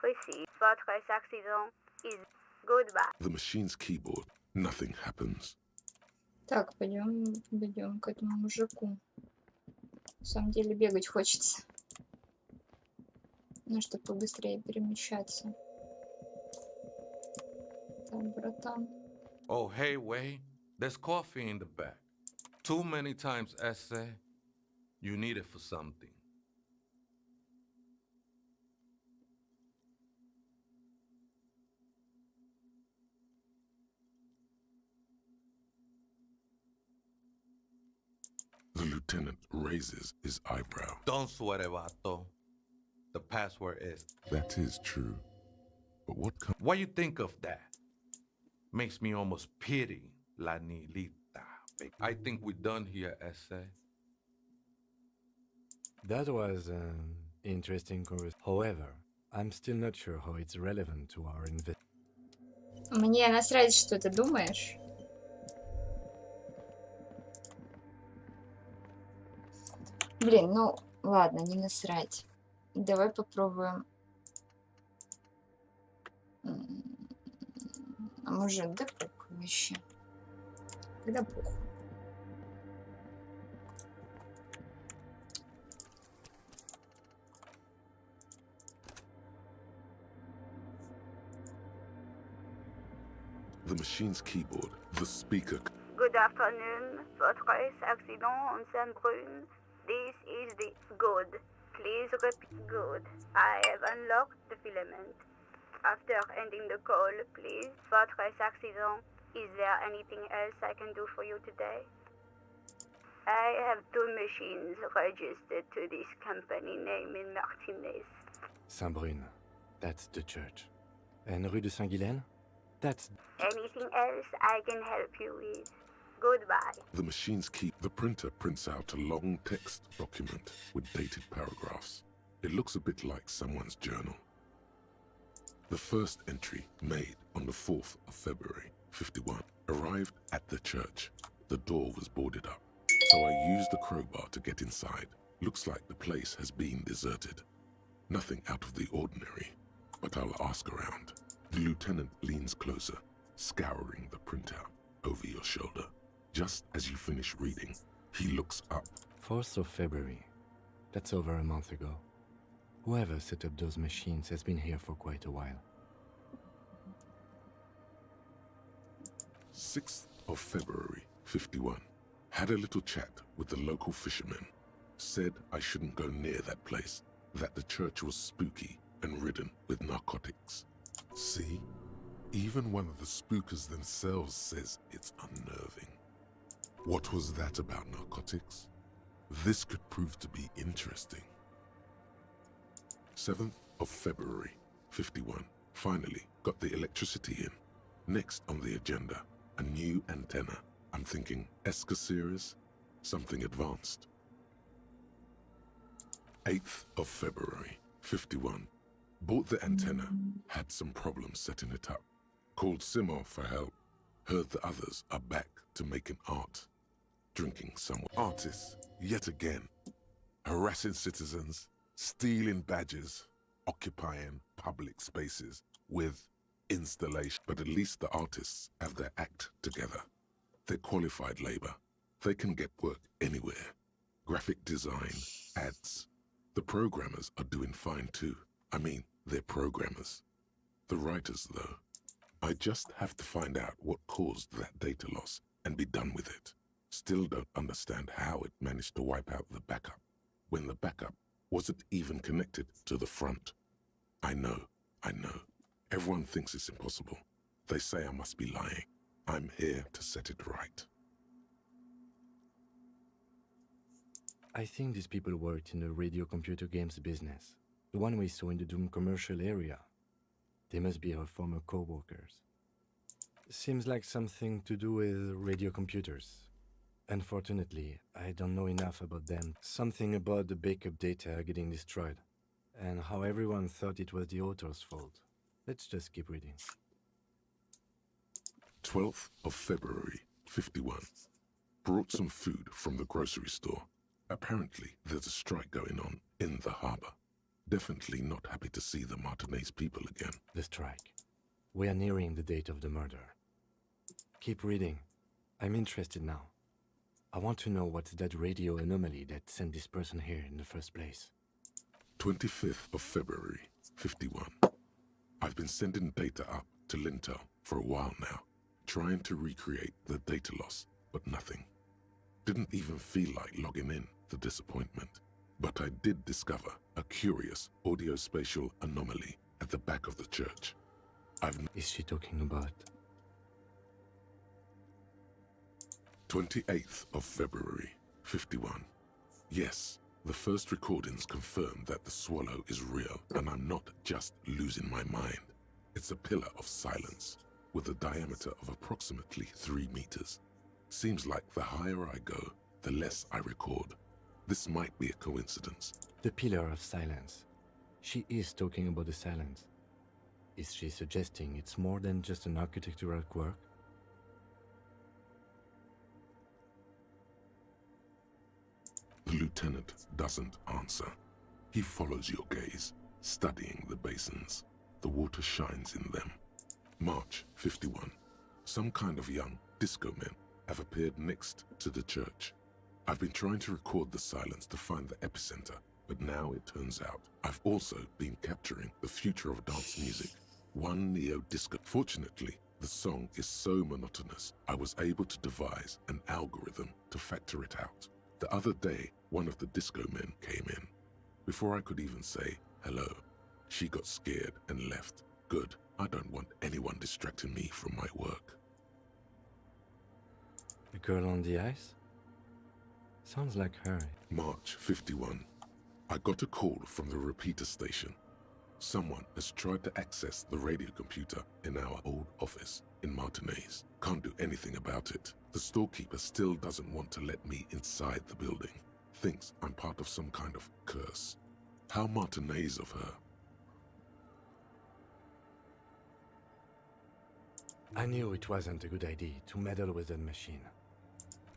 Receive. Votre accident is goodbye. The machine's keyboard. Nothing happens. Так, пойдем к этому мужику. На самом деле бегать хочется. Ну, чтобы побыстрее перемещаться. Так, братан. Oh, hey, Wei. There's coffee in the back. Too many times essay. You need it for something. The lieutenant raises his eyebrow. Don't sweat it, Vato. The password is. That is true. But what comes? What you think of that? Makes me almost pity La Nilita. I think we're done here, essay. That was an interesting conversation. However, I'm still not sure how it's relevant to our investigation. Мне насрать, что ты думаешь. Блин, ну ладно, не насрать. Давай попробуем. А может, да похуй вообще. Когда похуй. The machine's keyboard, the speaker. Good afternoon, Fortress accident on Saint-Brune. This is the good. Please repeat good. I have unlocked the filament. After ending the call, please, Fortress accident. Is there anything else I can do for you today? I have 2 machines registered to this company name in Martinez. Saint-Brune, that's the church. And Rue de Saint-Guylaine? That's... Anything else I can help you with? Goodbye. The machine's key. The printer prints out a long text document with dated paragraphs. It looks a bit like someone's journal. The first entry, made on the 4th of February, 51, arrived at the church. The door was boarded up, so I used the crowbar to get inside. Looks like the place has been deserted. Nothing out of the ordinary, but I'll ask around. The lieutenant leans closer, scouring the printout over your shoulder. Just as you finish reading, he looks up. 4th of February. That's over a month ago. Whoever set up those machines has been here for quite a while. 6th of February, 51. Had a little chat with the local fishermen. Said I shouldn't go near that place, that the church was spooky and ridden with narcotics. See? Even one of the spookers themselves says it's unnerving. What was that about narcotics? This could prove to be interesting. 7th of February, 51. Finally got the electricity in. Next on the agenda, a new antenna. I'm thinking ESCA series, something advanced. 8th of February, 51. Bought the antenna, had some problems setting it up. Called Simon for help. Heard the others are back to making art. Drinking some artists, yet again. Harassing citizens, stealing badges, occupying public spaces with installation. But at least the artists have their act together. They're qualified labor. They can get work anywhere. Graphic design, ads. The programmers are doing fine too. I mean, they're programmers. The writers, though, I just have to find out what caused that data loss and be done with it. Still don't understand how it managed to wipe out the backup, when the backup wasn't even connected to the front. I know. Everyone thinks it's impossible. They say I must be lying. I'm here to set it right. I think these people worked in the radio computer games business. The one we saw in the Doom commercial area. They must be our former co-workers. Seems like something to do with radio computers. Unfortunately, I don't know enough about them. Something about the backup data getting destroyed, and how everyone thought it was the author's fault. Let's just keep reading. 12th of February, 51. Brought some food from the grocery store. Apparently, there's a strike going on in the harbor. Definitely not happy to see the Martinez people again. The strike. We are nearing the date of the murder. Keep reading. I'm interested now. I want to know what's that radio anomaly that sent this person here in the first place. 25th of February, 51. I've been sending data up to Lintel for a while now, trying to recreate the data loss, but nothing. Didn't even feel like logging in, the disappointment. But I did discover a curious audio-spatial anomaly at the back of the church. Is she talking about? 28th of February, 51. Yes, the first recordings confirm that the swallow is real, and I'm not just losing my mind. It's a pillar of silence, with a diameter of approximately 3 meters. Seems like the higher I go, the less I record. This might be a coincidence. The pillar of silence. She is talking about the silence. Is she suggesting it's more than just an architectural quirk? The The lieutenant doesn't answer. He follows your gaze, studying the basins. The water shines in them. March 51. Some kind of young disco men have appeared next to the church. I've been trying to record the silence to find the epicenter, but now it turns out I've also been capturing the future of dance music. One neo-disco. Fortunately, the song is so monotonous, I was able to devise an algorithm to factor it out. The other day, one of the disco men came in. Before I could even say hello, she got scared and left. Good. I don't want anyone distracting me from my work. The girl on the ice? Sounds like her. March 51. I got a call from the repeater station. Someone has tried to access the radio computer in our old office in Martinez. Can't do anything about it. The storekeeper still doesn't want to let me inside the building. Thinks I'm part of some kind of curse. How Martinez of her. I knew it wasn't a good idea to meddle with that machine.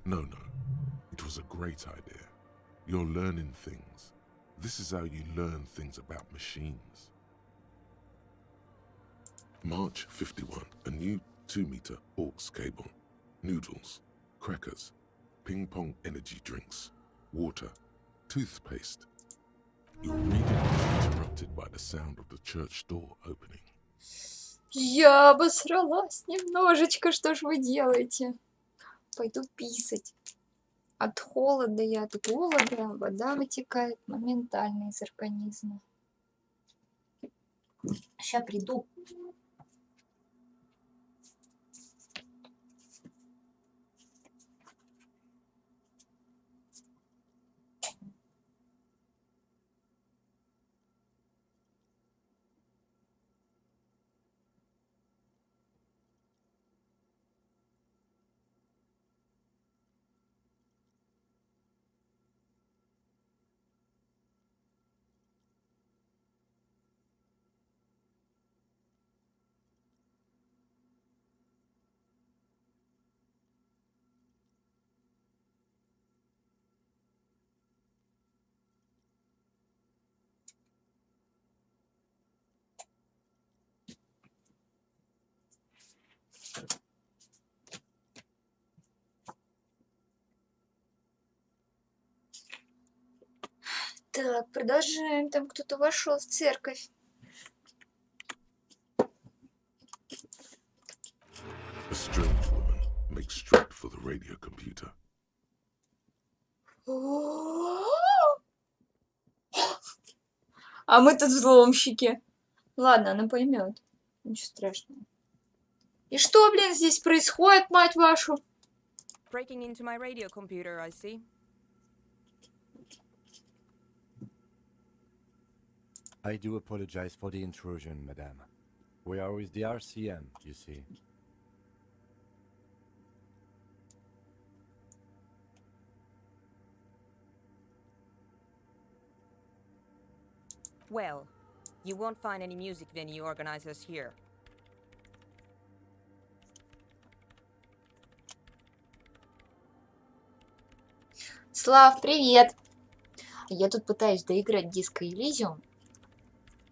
No. It was a great idea. You're learning things. This is how you learn things about machines. March 51. A new 2-meter aux cable. Noodles. Crackers. Ping pong energy drinks. Water. Toothpaste. Your reading was interrupted by the sound of the church door opening. Я обосралась немножечко, что ж вы делаете? Пойду писать. От холода и от голода вода вытекает моментально из организма. Сейчас приду. Так, продолжаем. Там кто-то вошел в церковь. A strange woman makes straight for the radio computer. А мы тут взломщики. Ладно, она поймет. Ничего страшного. И что, блин, здесь происходит, мать вашу? Breaking into my radio computer, I see. I do apologize for the intrusion, madame. We are with the RCM, you see. Well, you won't find any music venue organizers here. Слав, привет! Я тут пытаюсь доиграть ДискоЭлизиум,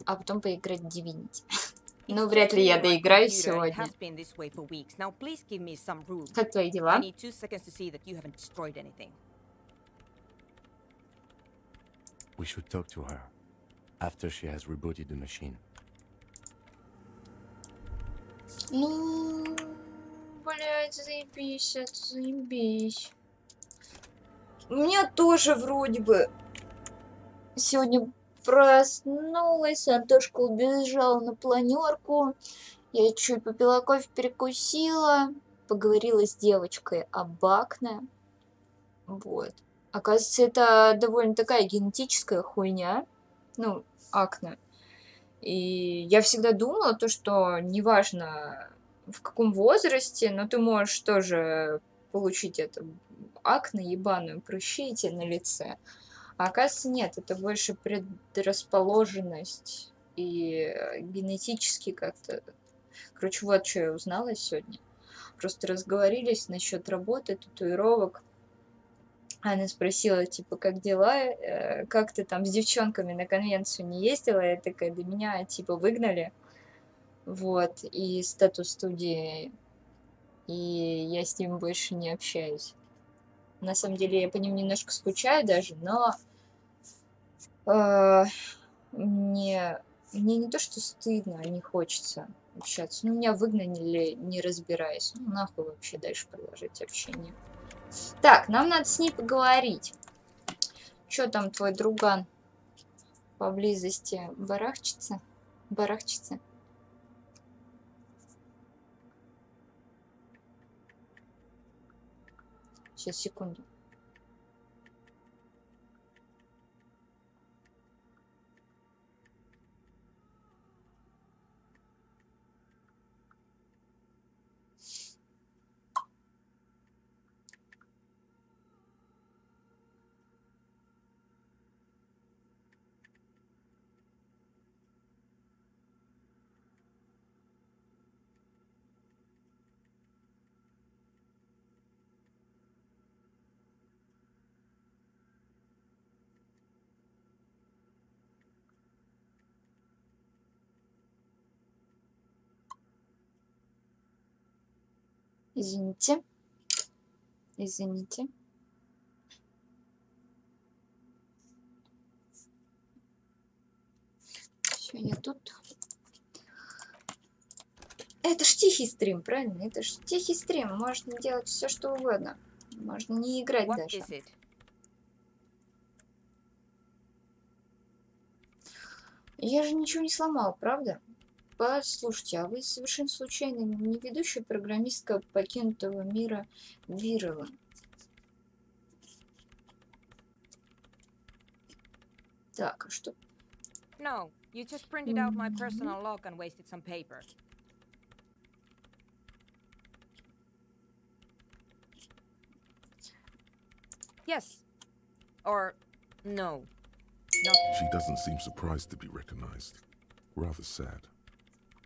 а потом поиграть в Divinity. Ну, вряд ли я доиграю сегодня. Как твои дела? We should talk to her after she has rebooted the machine. Ну, блядь, заебись, это заебись. У меня тоже вроде бы сегодня проснулась, Антошка убежал на планерку, я чуть попила кофе, перекусила, поговорила с девочкой об акне. Вот. Оказывается, это довольно такая генетическая хуйня, ну, акне. И я всегда думала, то, что неважно в каком возрасте, но ты можешь тоже получить это акне, ебаную, прыщи эти на лице. А оказывается, нет, это больше предрасположенность и генетически как-то... Короче, вот что я узнала сегодня. Просто разговорились насчет работы, татуировок. Она спросила, типа, как дела, как ты там с девчонками на конвенцию не ездила? Я такая, да меня, типа, выгнали, вот, из статус-студии, и я с ним больше не общаюсь. На самом деле, я по ним немножко скучаю даже, но мне не то, что стыдно, а не хочется общаться. Ну, меня выгнали, не разбираясь. Ну, нахуй вообще дальше продолжать общение. Так, нам надо с ней поговорить. Чё там твой друган поблизости барахчется? Барахчется? Сейчас, секунду. Извините. Извините. Все, я тут. Это ж тихий стрим, правильно? Это ж тихий стрим. Можно делать все, что угодно. Можно не играть What даже. is it? Я же ничего не сломал, правда? Послушайте, а вы совершенно случайно не ведущая программистка покинутого мира Вирова? Так, а что? No, you just printed out my personal log and wasted some paper. Yes. Or no. Not. She doesn't seem surprised to be recognized. Rather sad.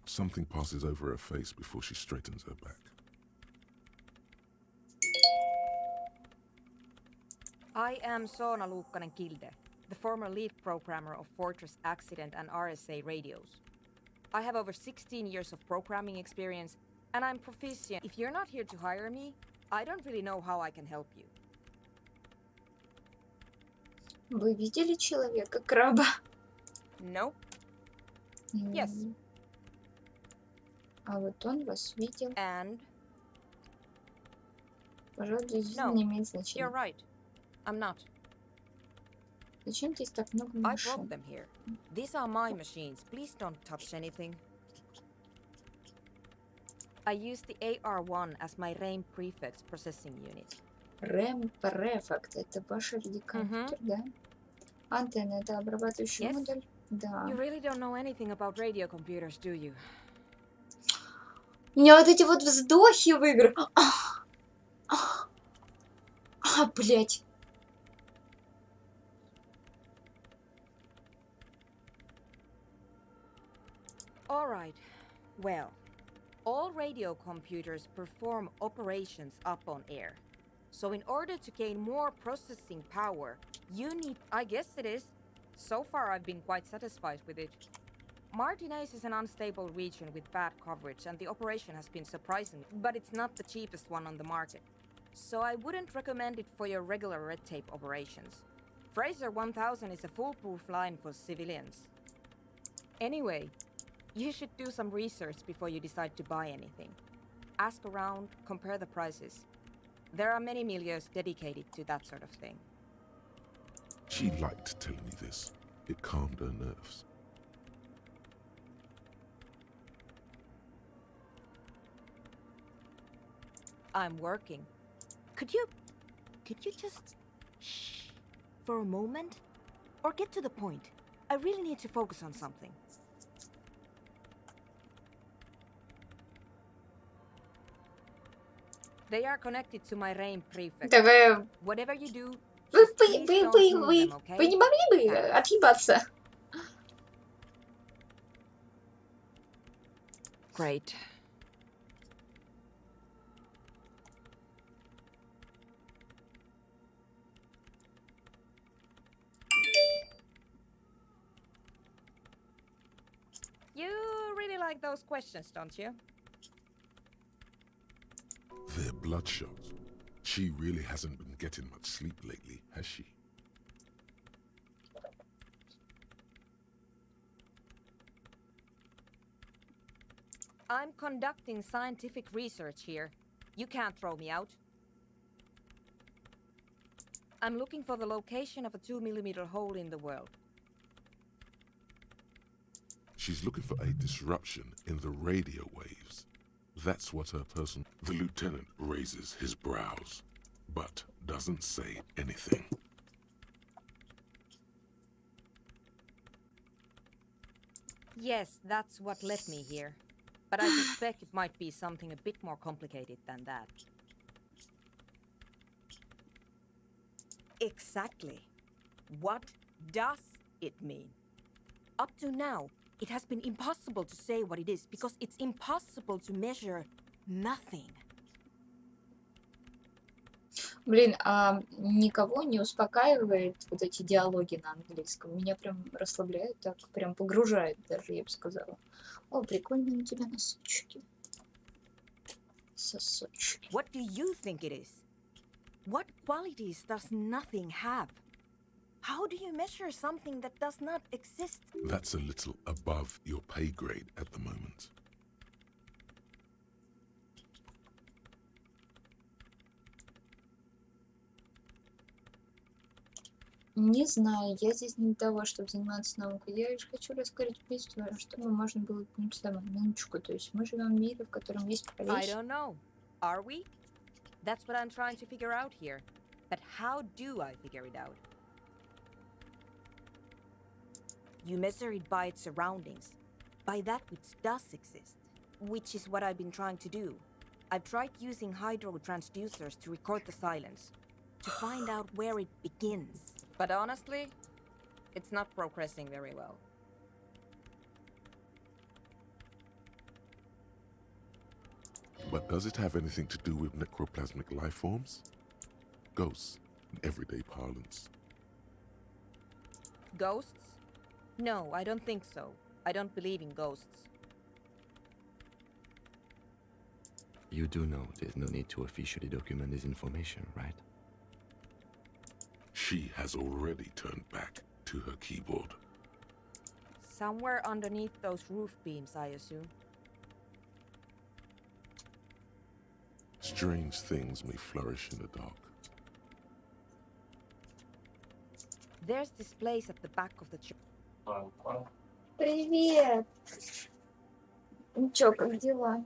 Something passes over her face before she straightens her back. I am Soona Luukkanen-Kilde, the former lead programmer of Fortress Accident and RSA radios. I have over 16 years of programming experience, and I'm proficient. If you're not here to hire me, I don't really know how I can help you. Вы видели человека-краба? Nope. Yes. А вот он вас видел. And? Пожалуй, здесь No. не имеет You're значения. right. I'm not. Зачем здесь так много I машин? brought them here. These are my machines. Please don't touch anything. I use the AR1 as my RAIN prefix processing unit. RAM Prefect. Это ваш компьютер, да? Антенна — это обрабатывающий Yes. модуль? Да. You really don't know anything about radio computers, do you? У меня вот эти вот вздохи в играх. Блять. All right. Well, all radio computers perform operations up on air. So in order to gain more processing power, you need... I guess it is. So far, I've been quite satisfied with it. Martinez is an unstable region with bad coverage, and the operation has been surprising, but it's not the cheapest one on the market. So I wouldn't recommend it for your regular red tape operations. Fraser 1000 is a foolproof line for civilians. Anyway, you should do some research before you decide to buy anything. Ask around, compare the prices. There are many milieus dedicated to that sort of thing. She liked telling me this. It calmed her nerves. I'm working. Could you just shh for a moment? Or get to the point. I really need to focus on something. They are connected to my RAIN prefix. Давай. Whatever you do, Вы them, okay? не могли бы отъебаться? Great. like those questions, don't you? They're bloodshot. She really hasn't been getting much sleep lately, has she? I'm conducting scientific research here. You can't throw me out. I'm looking for the location of a 2-millimeter hole in the world. She's looking for a disruption in the radio waves. That's what her person... The lieutenant raises his brows, but doesn't say anything. Yes, that's what led me here. But I suspect it might be something a bit more complicated than that. Exactly. What does it mean? Up to now, it has been impossible to say what it is because it's impossible to measure nothing. Блин, а никого не успокаивает вот эти диалоги на английском? Меня прям расслабляет, так прям погружает даже, я бы сказала. О, прикольные у тебя носочки. Сосочки. What do you think it is? What qualities does nothing have? How do you measure something that does not exist? That's a little above your pay grade at the moment. Не знаю, я здесь не для того, чтобы заниматься наукой. Я лишь хочу раскрыть убийство, чтобы можно было минуточку. То есть мы живем в мире, в котором есть I профессия. don't know. Are we? That's what I'm trying to figure out here. But how do I figure it out? You measure it by its surroundings, by that which does exist, which is what I've been trying to do. I've tried using hydro transducers to record the silence, to find out where it begins. But honestly, it's not progressing very well. But does it have anything to do with necroplasmic life forms? Ghosts, in everyday parlance. Ghosts? No, I don't think so. I don't believe in ghosts. You do know there's no need to officially document this information, right? She has already turned back to her keyboard. Somewhere underneath those roof beams, I assume. Strange things may flourish in the dark. There's this place at the back of the church. Привет! Ну чё, как дела?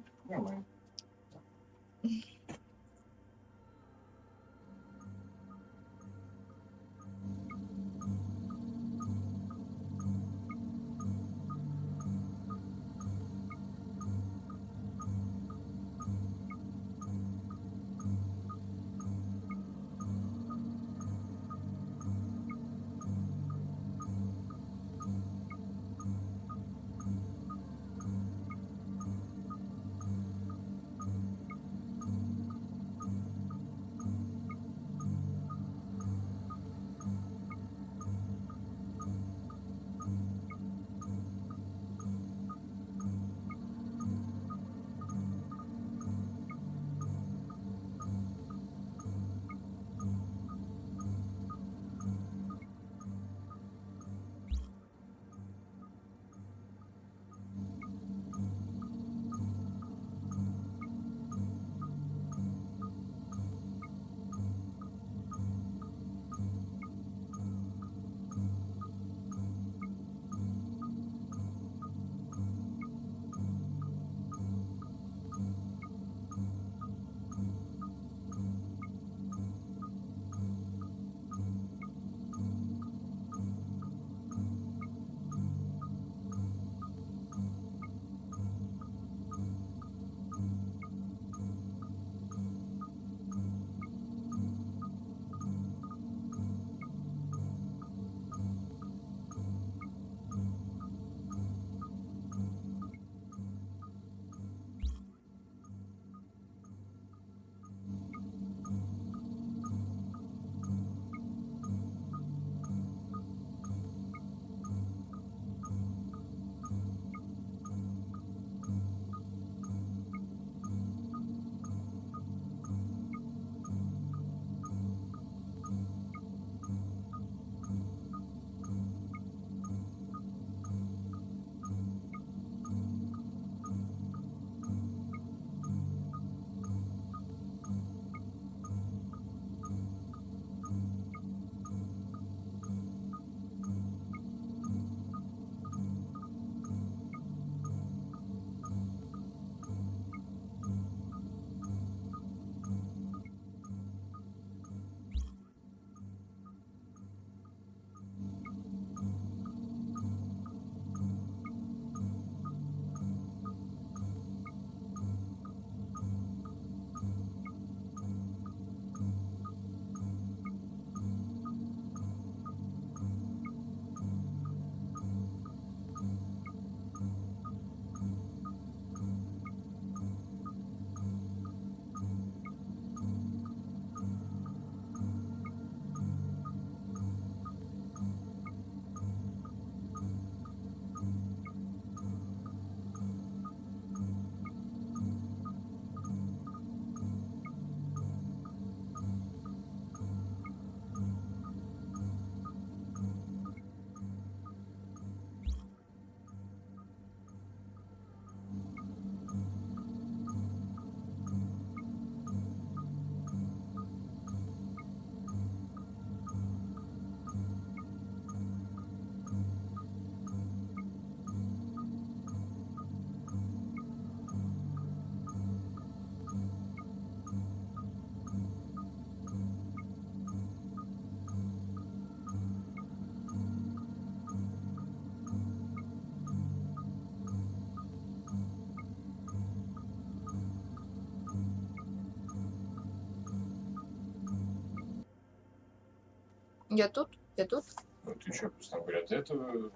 Я тут, я тут. Ну, ты что, просто там говорят, это...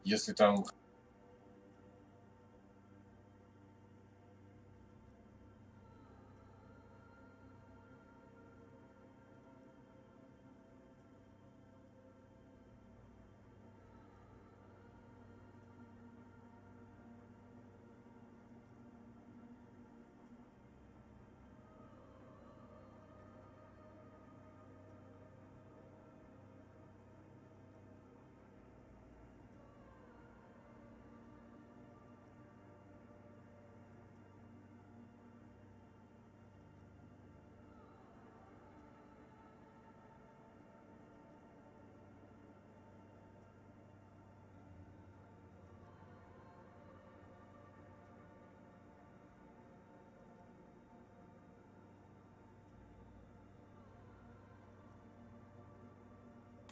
Если там...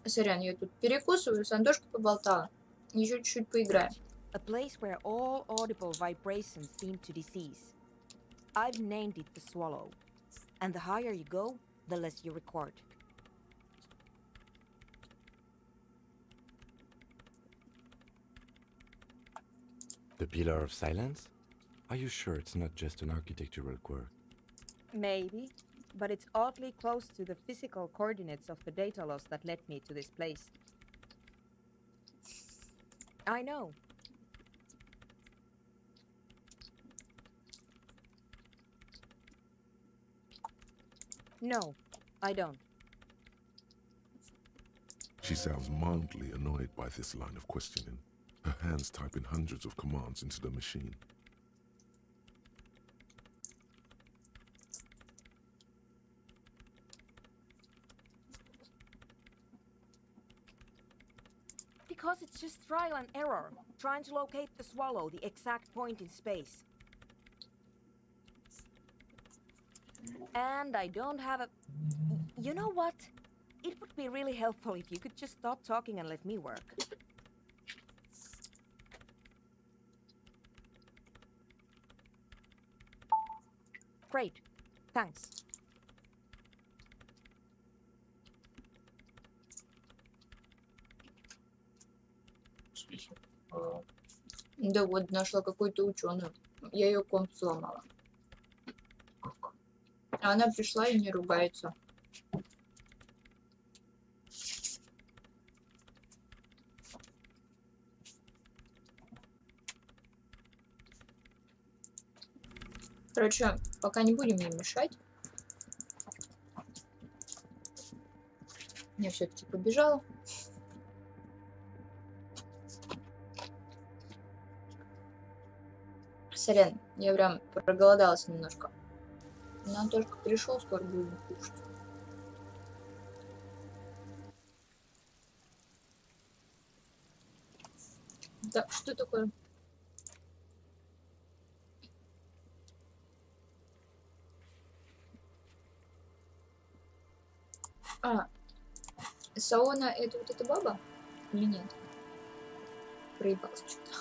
Сорян, я тут перекусываю, с Антошкой поболтала. Еще чуть-чуть поиграем. A place where all audible vibrations seem to decease. I've named it the Swallow. And the higher you go, the less you record. The Pillar of Silence? Are you sure it's not just an architectural quirk? Maybe, but it's oddly close to the physical coordinates of the data loss that led me to this place. I know. No, I don't. She sounds mildly annoyed by this line of questioning. Her hands typing hundreds of commands into the machine. Because it's just trial and error, trying to locate the Swallow, the exact point in space. And I don't have a... You know what? It would be really helpful if you could just stop talking and let me work. Great. Thanks. Да вот, нашла какую-то ученую. Я ее комп сломала. А она пришла и не ругается. Короче, пока не будем ей мешать. Я все-таки побежала. Сорян, я прям проголодалась немножко. Но только пришел, скоро будем кушать. Да, что такое? А, Саона это вот эта баба? Или нет? Проебался что-то.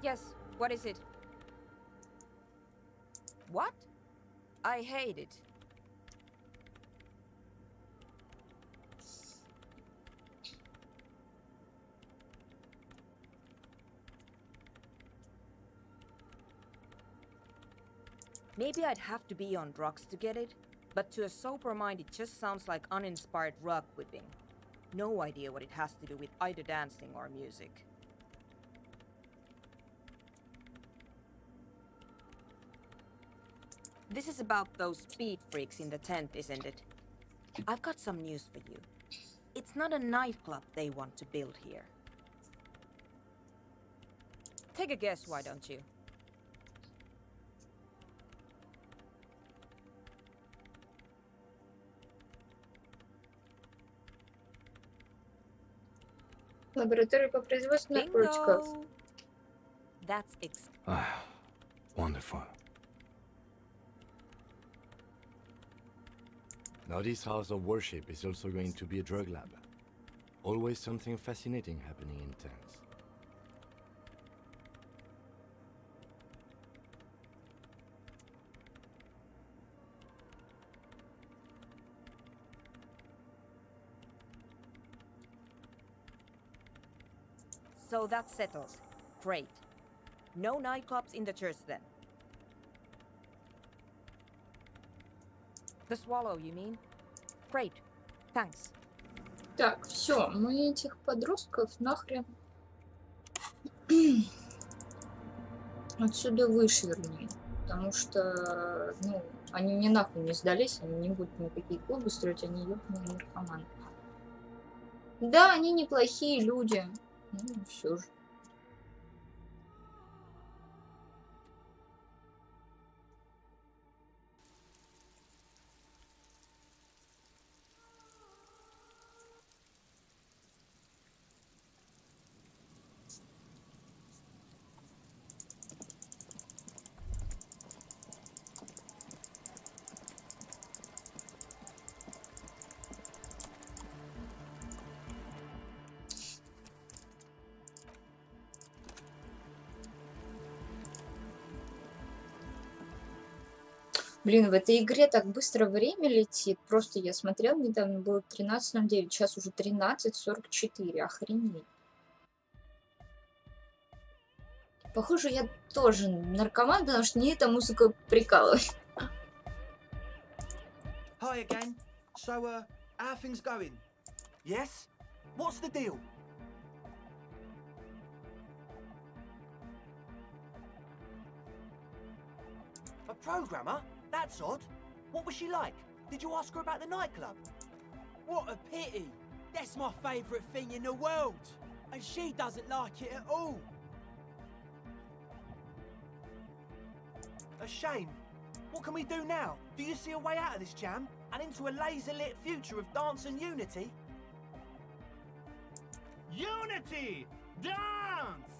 Yes, what is it? What? I hate it. Maybe I'd have to be on drugs to get it, but to a sober mind it just sounds like uninspired rug whipping. No idea what it has to do with either dancing or music. This is about those speed freaks in the tent, isn't it? I've got some news for you. It's not a nightclub they want to build here. Take a guess, why don't you? Лаборатория по производству наркотиков. That's Wonderful. Now this house of worship is also going to be a drug lab. Always something fascinating happening in tents. So that's settled. Great. No nightclubs in the church then. The Swallow, you mean? Great. Thanks. Так, все, мы этих подростков нахрен отсюда вышвырнем. Потому что, ну, они мне нахуй не сдались, они не будут никакие клубы строить, они ёбаные наркоманы. Да, они неплохие люди. Ну, все же. Блин, в этой игре так быстро время летит. Просто я смотрел, недавно было 13:09, сейчас уже 13:44. Охренеть. Похоже, я тоже наркоман, потому что мне эта музыка прикалывает. Hi again. So, how are things going? Yes? What's the deal? A programmer? That's odd. What was she like? Did you ask her about the nightclub? What a pity. That's my favourite thing in the world. And she doesn't like it at all. A shame. What can we do now? Do you see a way out of this jam and into a laser-lit future of dance and unity? Unity! Dance!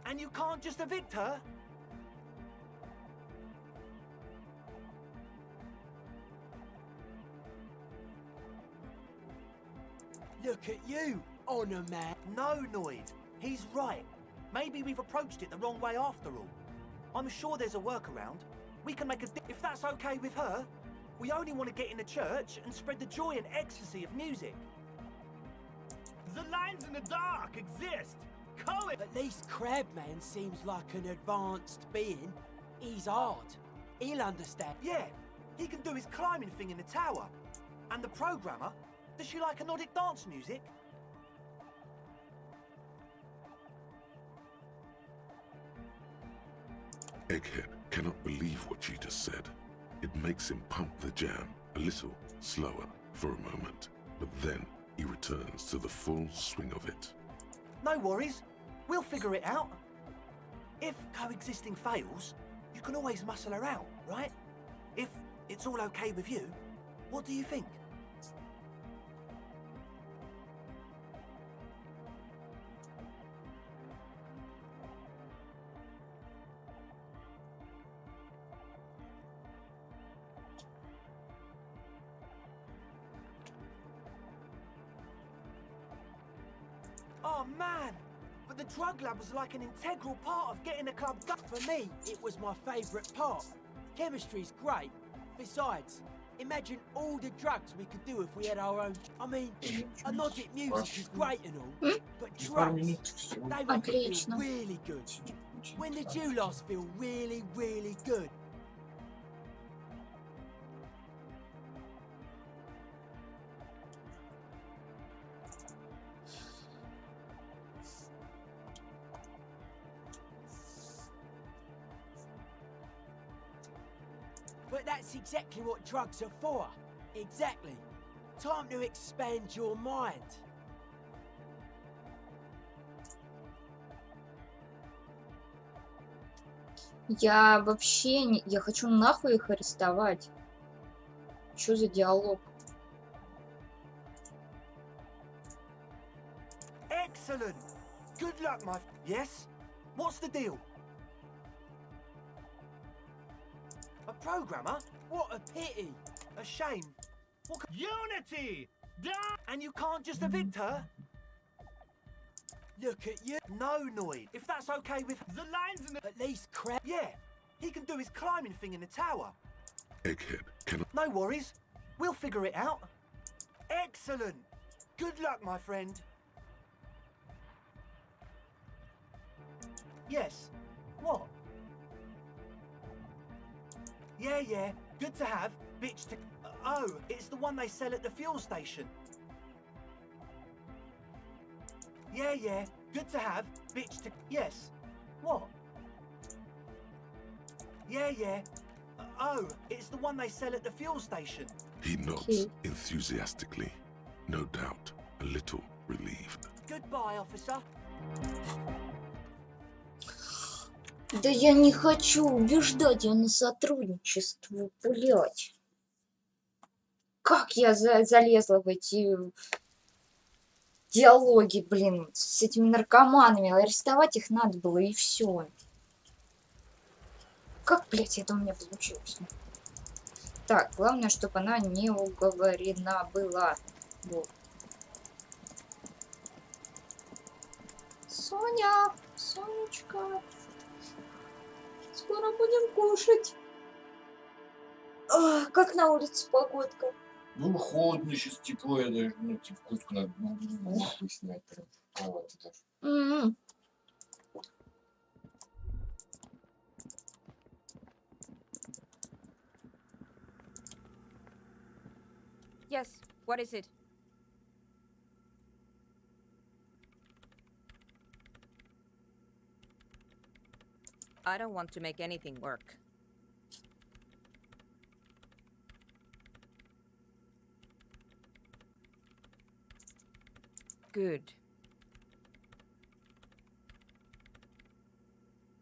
And you can't just evict her? Look at you, honour man. No, Noid. He's right. Maybe we've approached it the wrong way after all. I'm sure there's a workaround. We can make a if that's okay with her. We only want to get in the church and spread the joy and ecstasy of music. The lines in the dark exist. At least Crabman seems like an advanced being. He's hard. He'll understand. Yeah, he can do his climbing thing in the tower. And the programmer, does she like Nordic dance music? Egghead cannot believe what she just said. It makes him pump the jam a little slower for a moment, but then he returns to the full swing of it. No worries. We'll figure it out. If coexisting fails, you can always muscle her out, right? If it's all okay with you, what do you think? Oh man! But the drug lab was like an integral part of getting the club going. For me, it was my favourite part. Chemistry's great. Besides, imagine all the drugs we could do if we had our own... I mean, Nordic music is great and all, but drugs, they make you feel really good. When did you last feel really, really good? But that's exactly what drugs are for. Exactly. Time to expand your mind. Я вообще не... Я хочу нахуй их арестовать. Что за диалог? Excellent! Good luck, my... Yes? What's the deal? A programmer? What a pity. A shame. What Unity! and you can't just evict her? Look at you. No, Noid. If that's okay with... The lines in the... At least crap. Yeah, he can do his climbing thing in the tower. Egghead, can No worries. We'll figure it out. Excellent. Good luck, my friend. Yes. What? Yeah. Good to have. Bitch to... oh, it's the one they sell at the fuel station. Yeah. Good to have. Bitch to... yes. What? Yeah. Oh, it's the one they sell at the fuel station. He nods enthusiastically, no doubt a little relieved. Goodbye, officer. Да я не хочу убеждать ее на сотрудничество, блять. Как я залезла в эти диалоги, блин, с этими наркоманами. Арестовать их надо было, и все. Как, блядь, это у меня получилось? Так, главное, чтобы она не уговорена была. Вот. Соня, Сонечка, скоро будем кушать. Ах, как на улице погодка? Ну, холодно, сейчас тепло, я даже, ну, типа, куртку надо нахуй снять, прям, кровати даже. Yes, what is it? I don't want to make anything work. Good.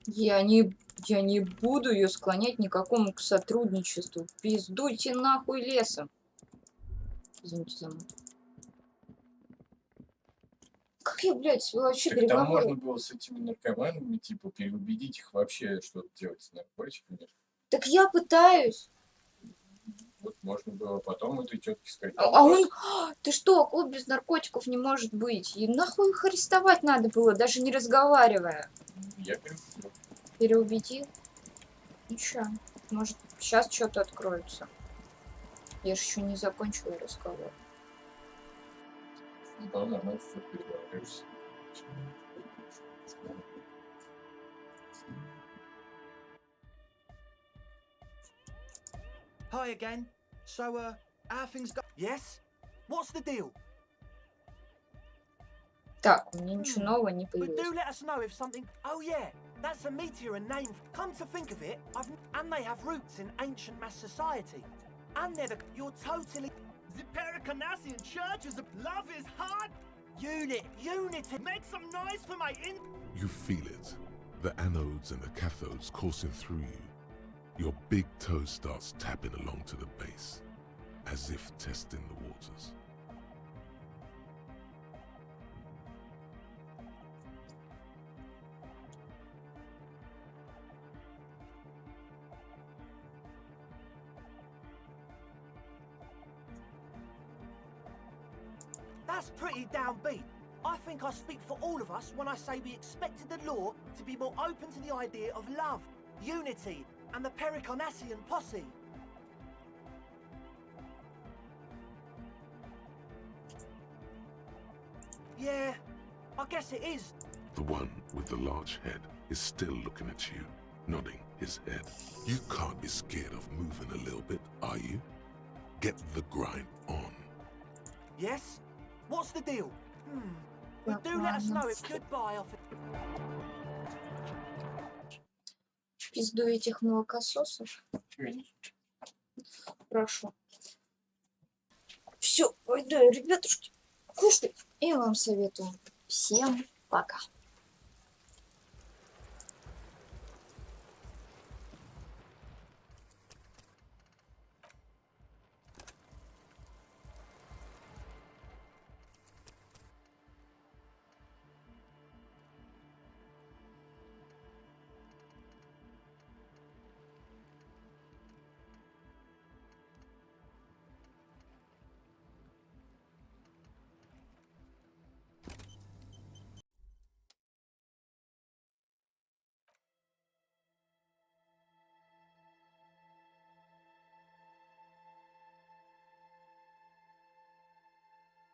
Я не буду ее склонять никакому к сотрудничеству. Пиздуйте нахуй лесом. Извините за мной. Как я, блядь, вообще Так там переговоры? можно было с этими наркоманами, типа, переубедить их вообще что-то делать с наркотиками. Так я пытаюсь. Вот можно было потом этой тетке сказать. А он... Ты что, клуб без наркотиков не может быть. И нахуй их арестовать надо было, даже не разговаривая. Я переубедил. Переубедил? Ничего. Может, сейчас что-то откроется. Я же еще не закончила разговор. Да, нормально, что переговоришься. Hi again. So, how things go? Yes? What's the deal? Так, у меня ничего нового не But do появилось. let us know if something... Oh yeah, that's a meteor and name... Come to think of it, and they have roots in ancient mass society. And they're the... You're totally... The Pericarnassian churches of love is hard. Unity! Make some noise for my You feel it, the anodes and the cathodes coursing through you. Your big toe starts tapping along to the base, as if testing the waters. That's pretty downbeat. I think I speak for all of us when I say we expected the law to be more open to the idea of love, unity, and the Pericarnassian posse. Yeah, I guess it is. The one with the large head is still looking at you, nodding his head. You can't be scared of moving a little bit, are you? Get the grind on. Yes? What's the deal? But do let us know if goodbye off. Пизду этих молокососов. Прошу. Все, пойду, ребятушки, кушать. И вам советую. Всем пока.